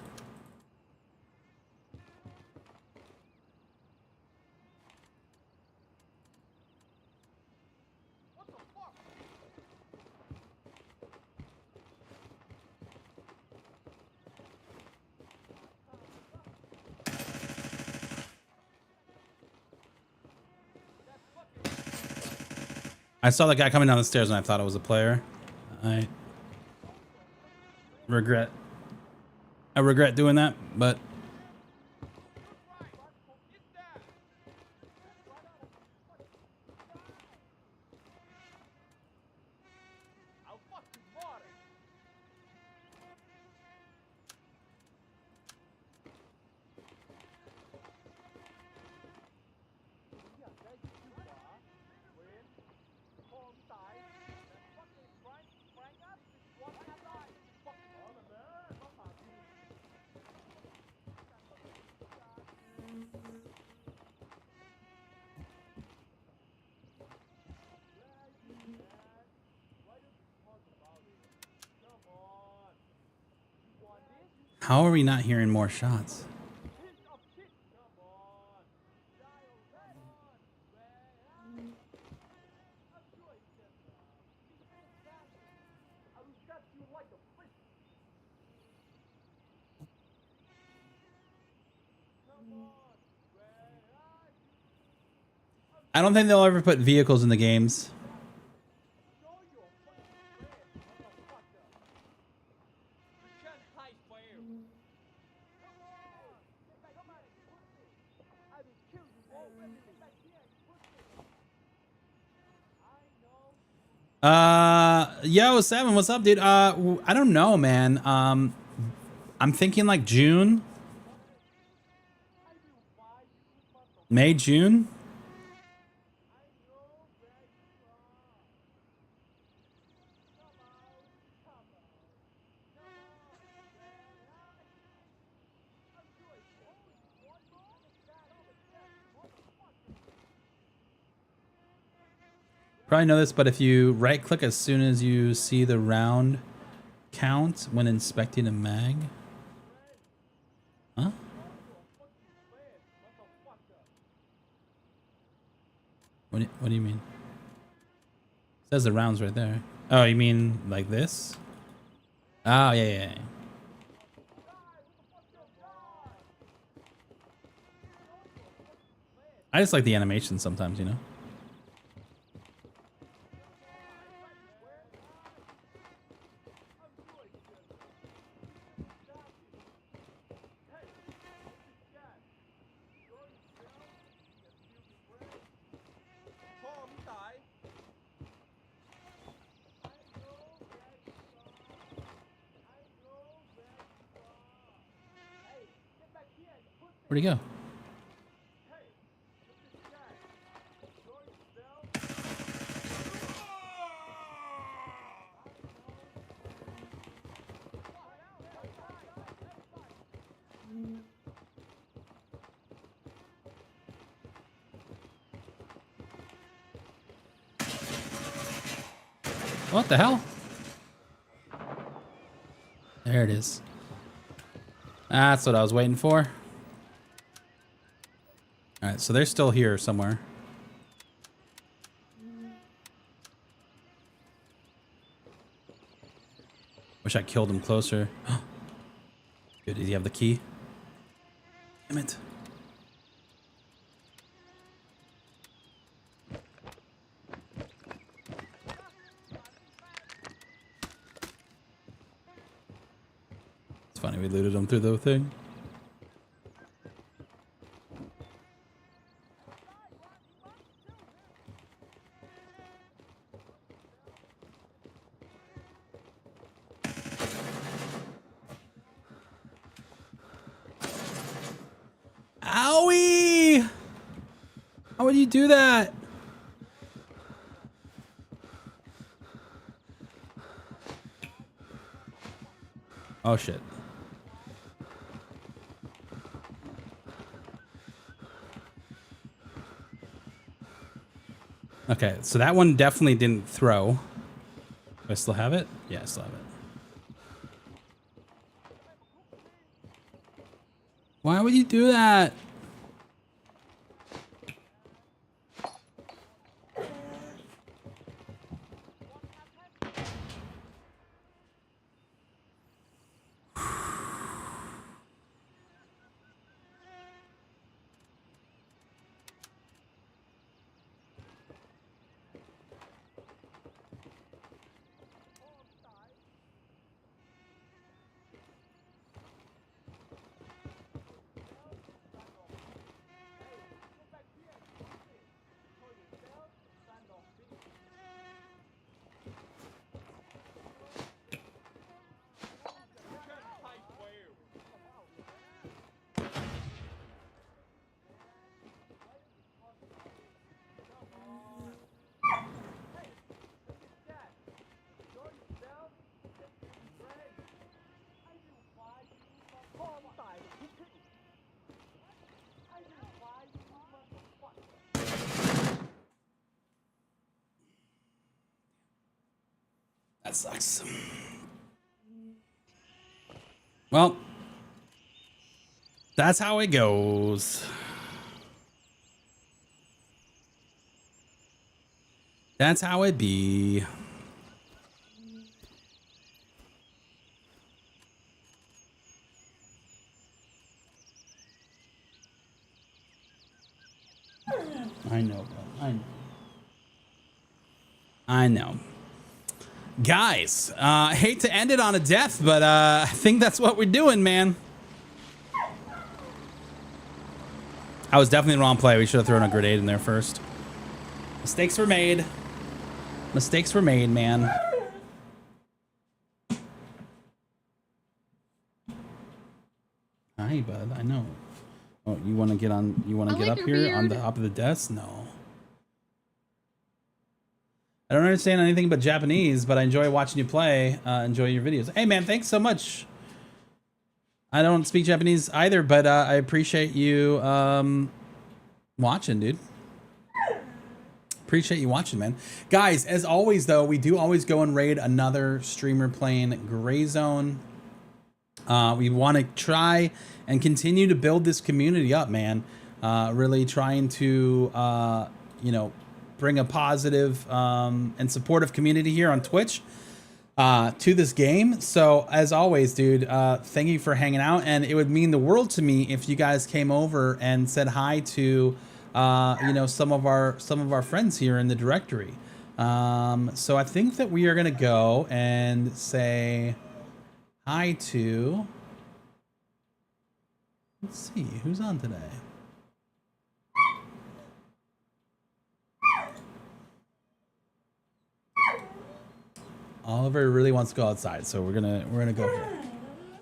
I saw the guy coming down the stairs and I thought it was a player. I regret doing that, but how are we not hearing more shots? I don't think they'll ever put vehicles in the games. Yo, Seven, what's up, dude? I don't know, man. I'm thinking like June. May, June. Probably know this, but if you right click as soon as you see the round count when inspecting a mag. Huh? What do you mean? It says the rounds right there. Oh, you mean like this? Oh, yeah. I just like the animation sometimes, you know? Where'd he go? What the hell? There it is. That's what I was waiting for. All right, so they're still here somewhere. Wish I killed him closer. Good, did he have the key? Damn it. It's funny, we looted him through the thing. Owie! How would you do that? Oh shit. Okay, so that one definitely didn't throw. Do I still have it? Yeah, I still have it. Why would you do that? That sucks. Well, that's how it goes. That's how it be. I know, bro. I know. I know. Guys, I hate to end it on a death, but I think that's what we're doing, man. I was definitely the wrong play. We should have thrown a grenade in there first. Mistakes were made. Mistakes were made, man. Hi, bud. I know. Oh, you want to get on? You want to get like up your here on beard. the top of the desk? No. I don't understand anything but Japanese, but I enjoy watching you play. Enjoy your videos. Hey, man, thanks so much. I don't speak Japanese either, but I appreciate you watching, dude. Appreciate you watching, man. Guys, as always, though, we do always go and raid another streamer playing Gray Zone. We want to try and continue to build this community up, man. Really trying to, you know, bring a positive and supportive community here on Twitch to this game. So as always, dude, thank you for hanging out, and it would mean the world to me if you guys came over and said hi to you know, some of our friends here in the directory. So I think that we are gonna go and say hi to, let's see who's on today. Oliver really wants to go outside, so we're gonna go here.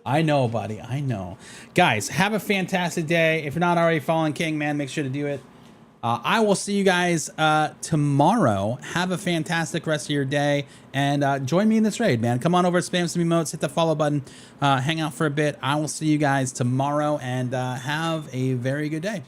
I know, buddy. I know. Guys, have a fantastic day. If you're not already following King, man, make sure to do it. I will see you guys tomorrow. Have a fantastic rest of your day, and join me in this raid, man. Come on over, spam some emotes, hit the follow button, hang out for a bit. I will see you guys tomorrow, and have a very good day.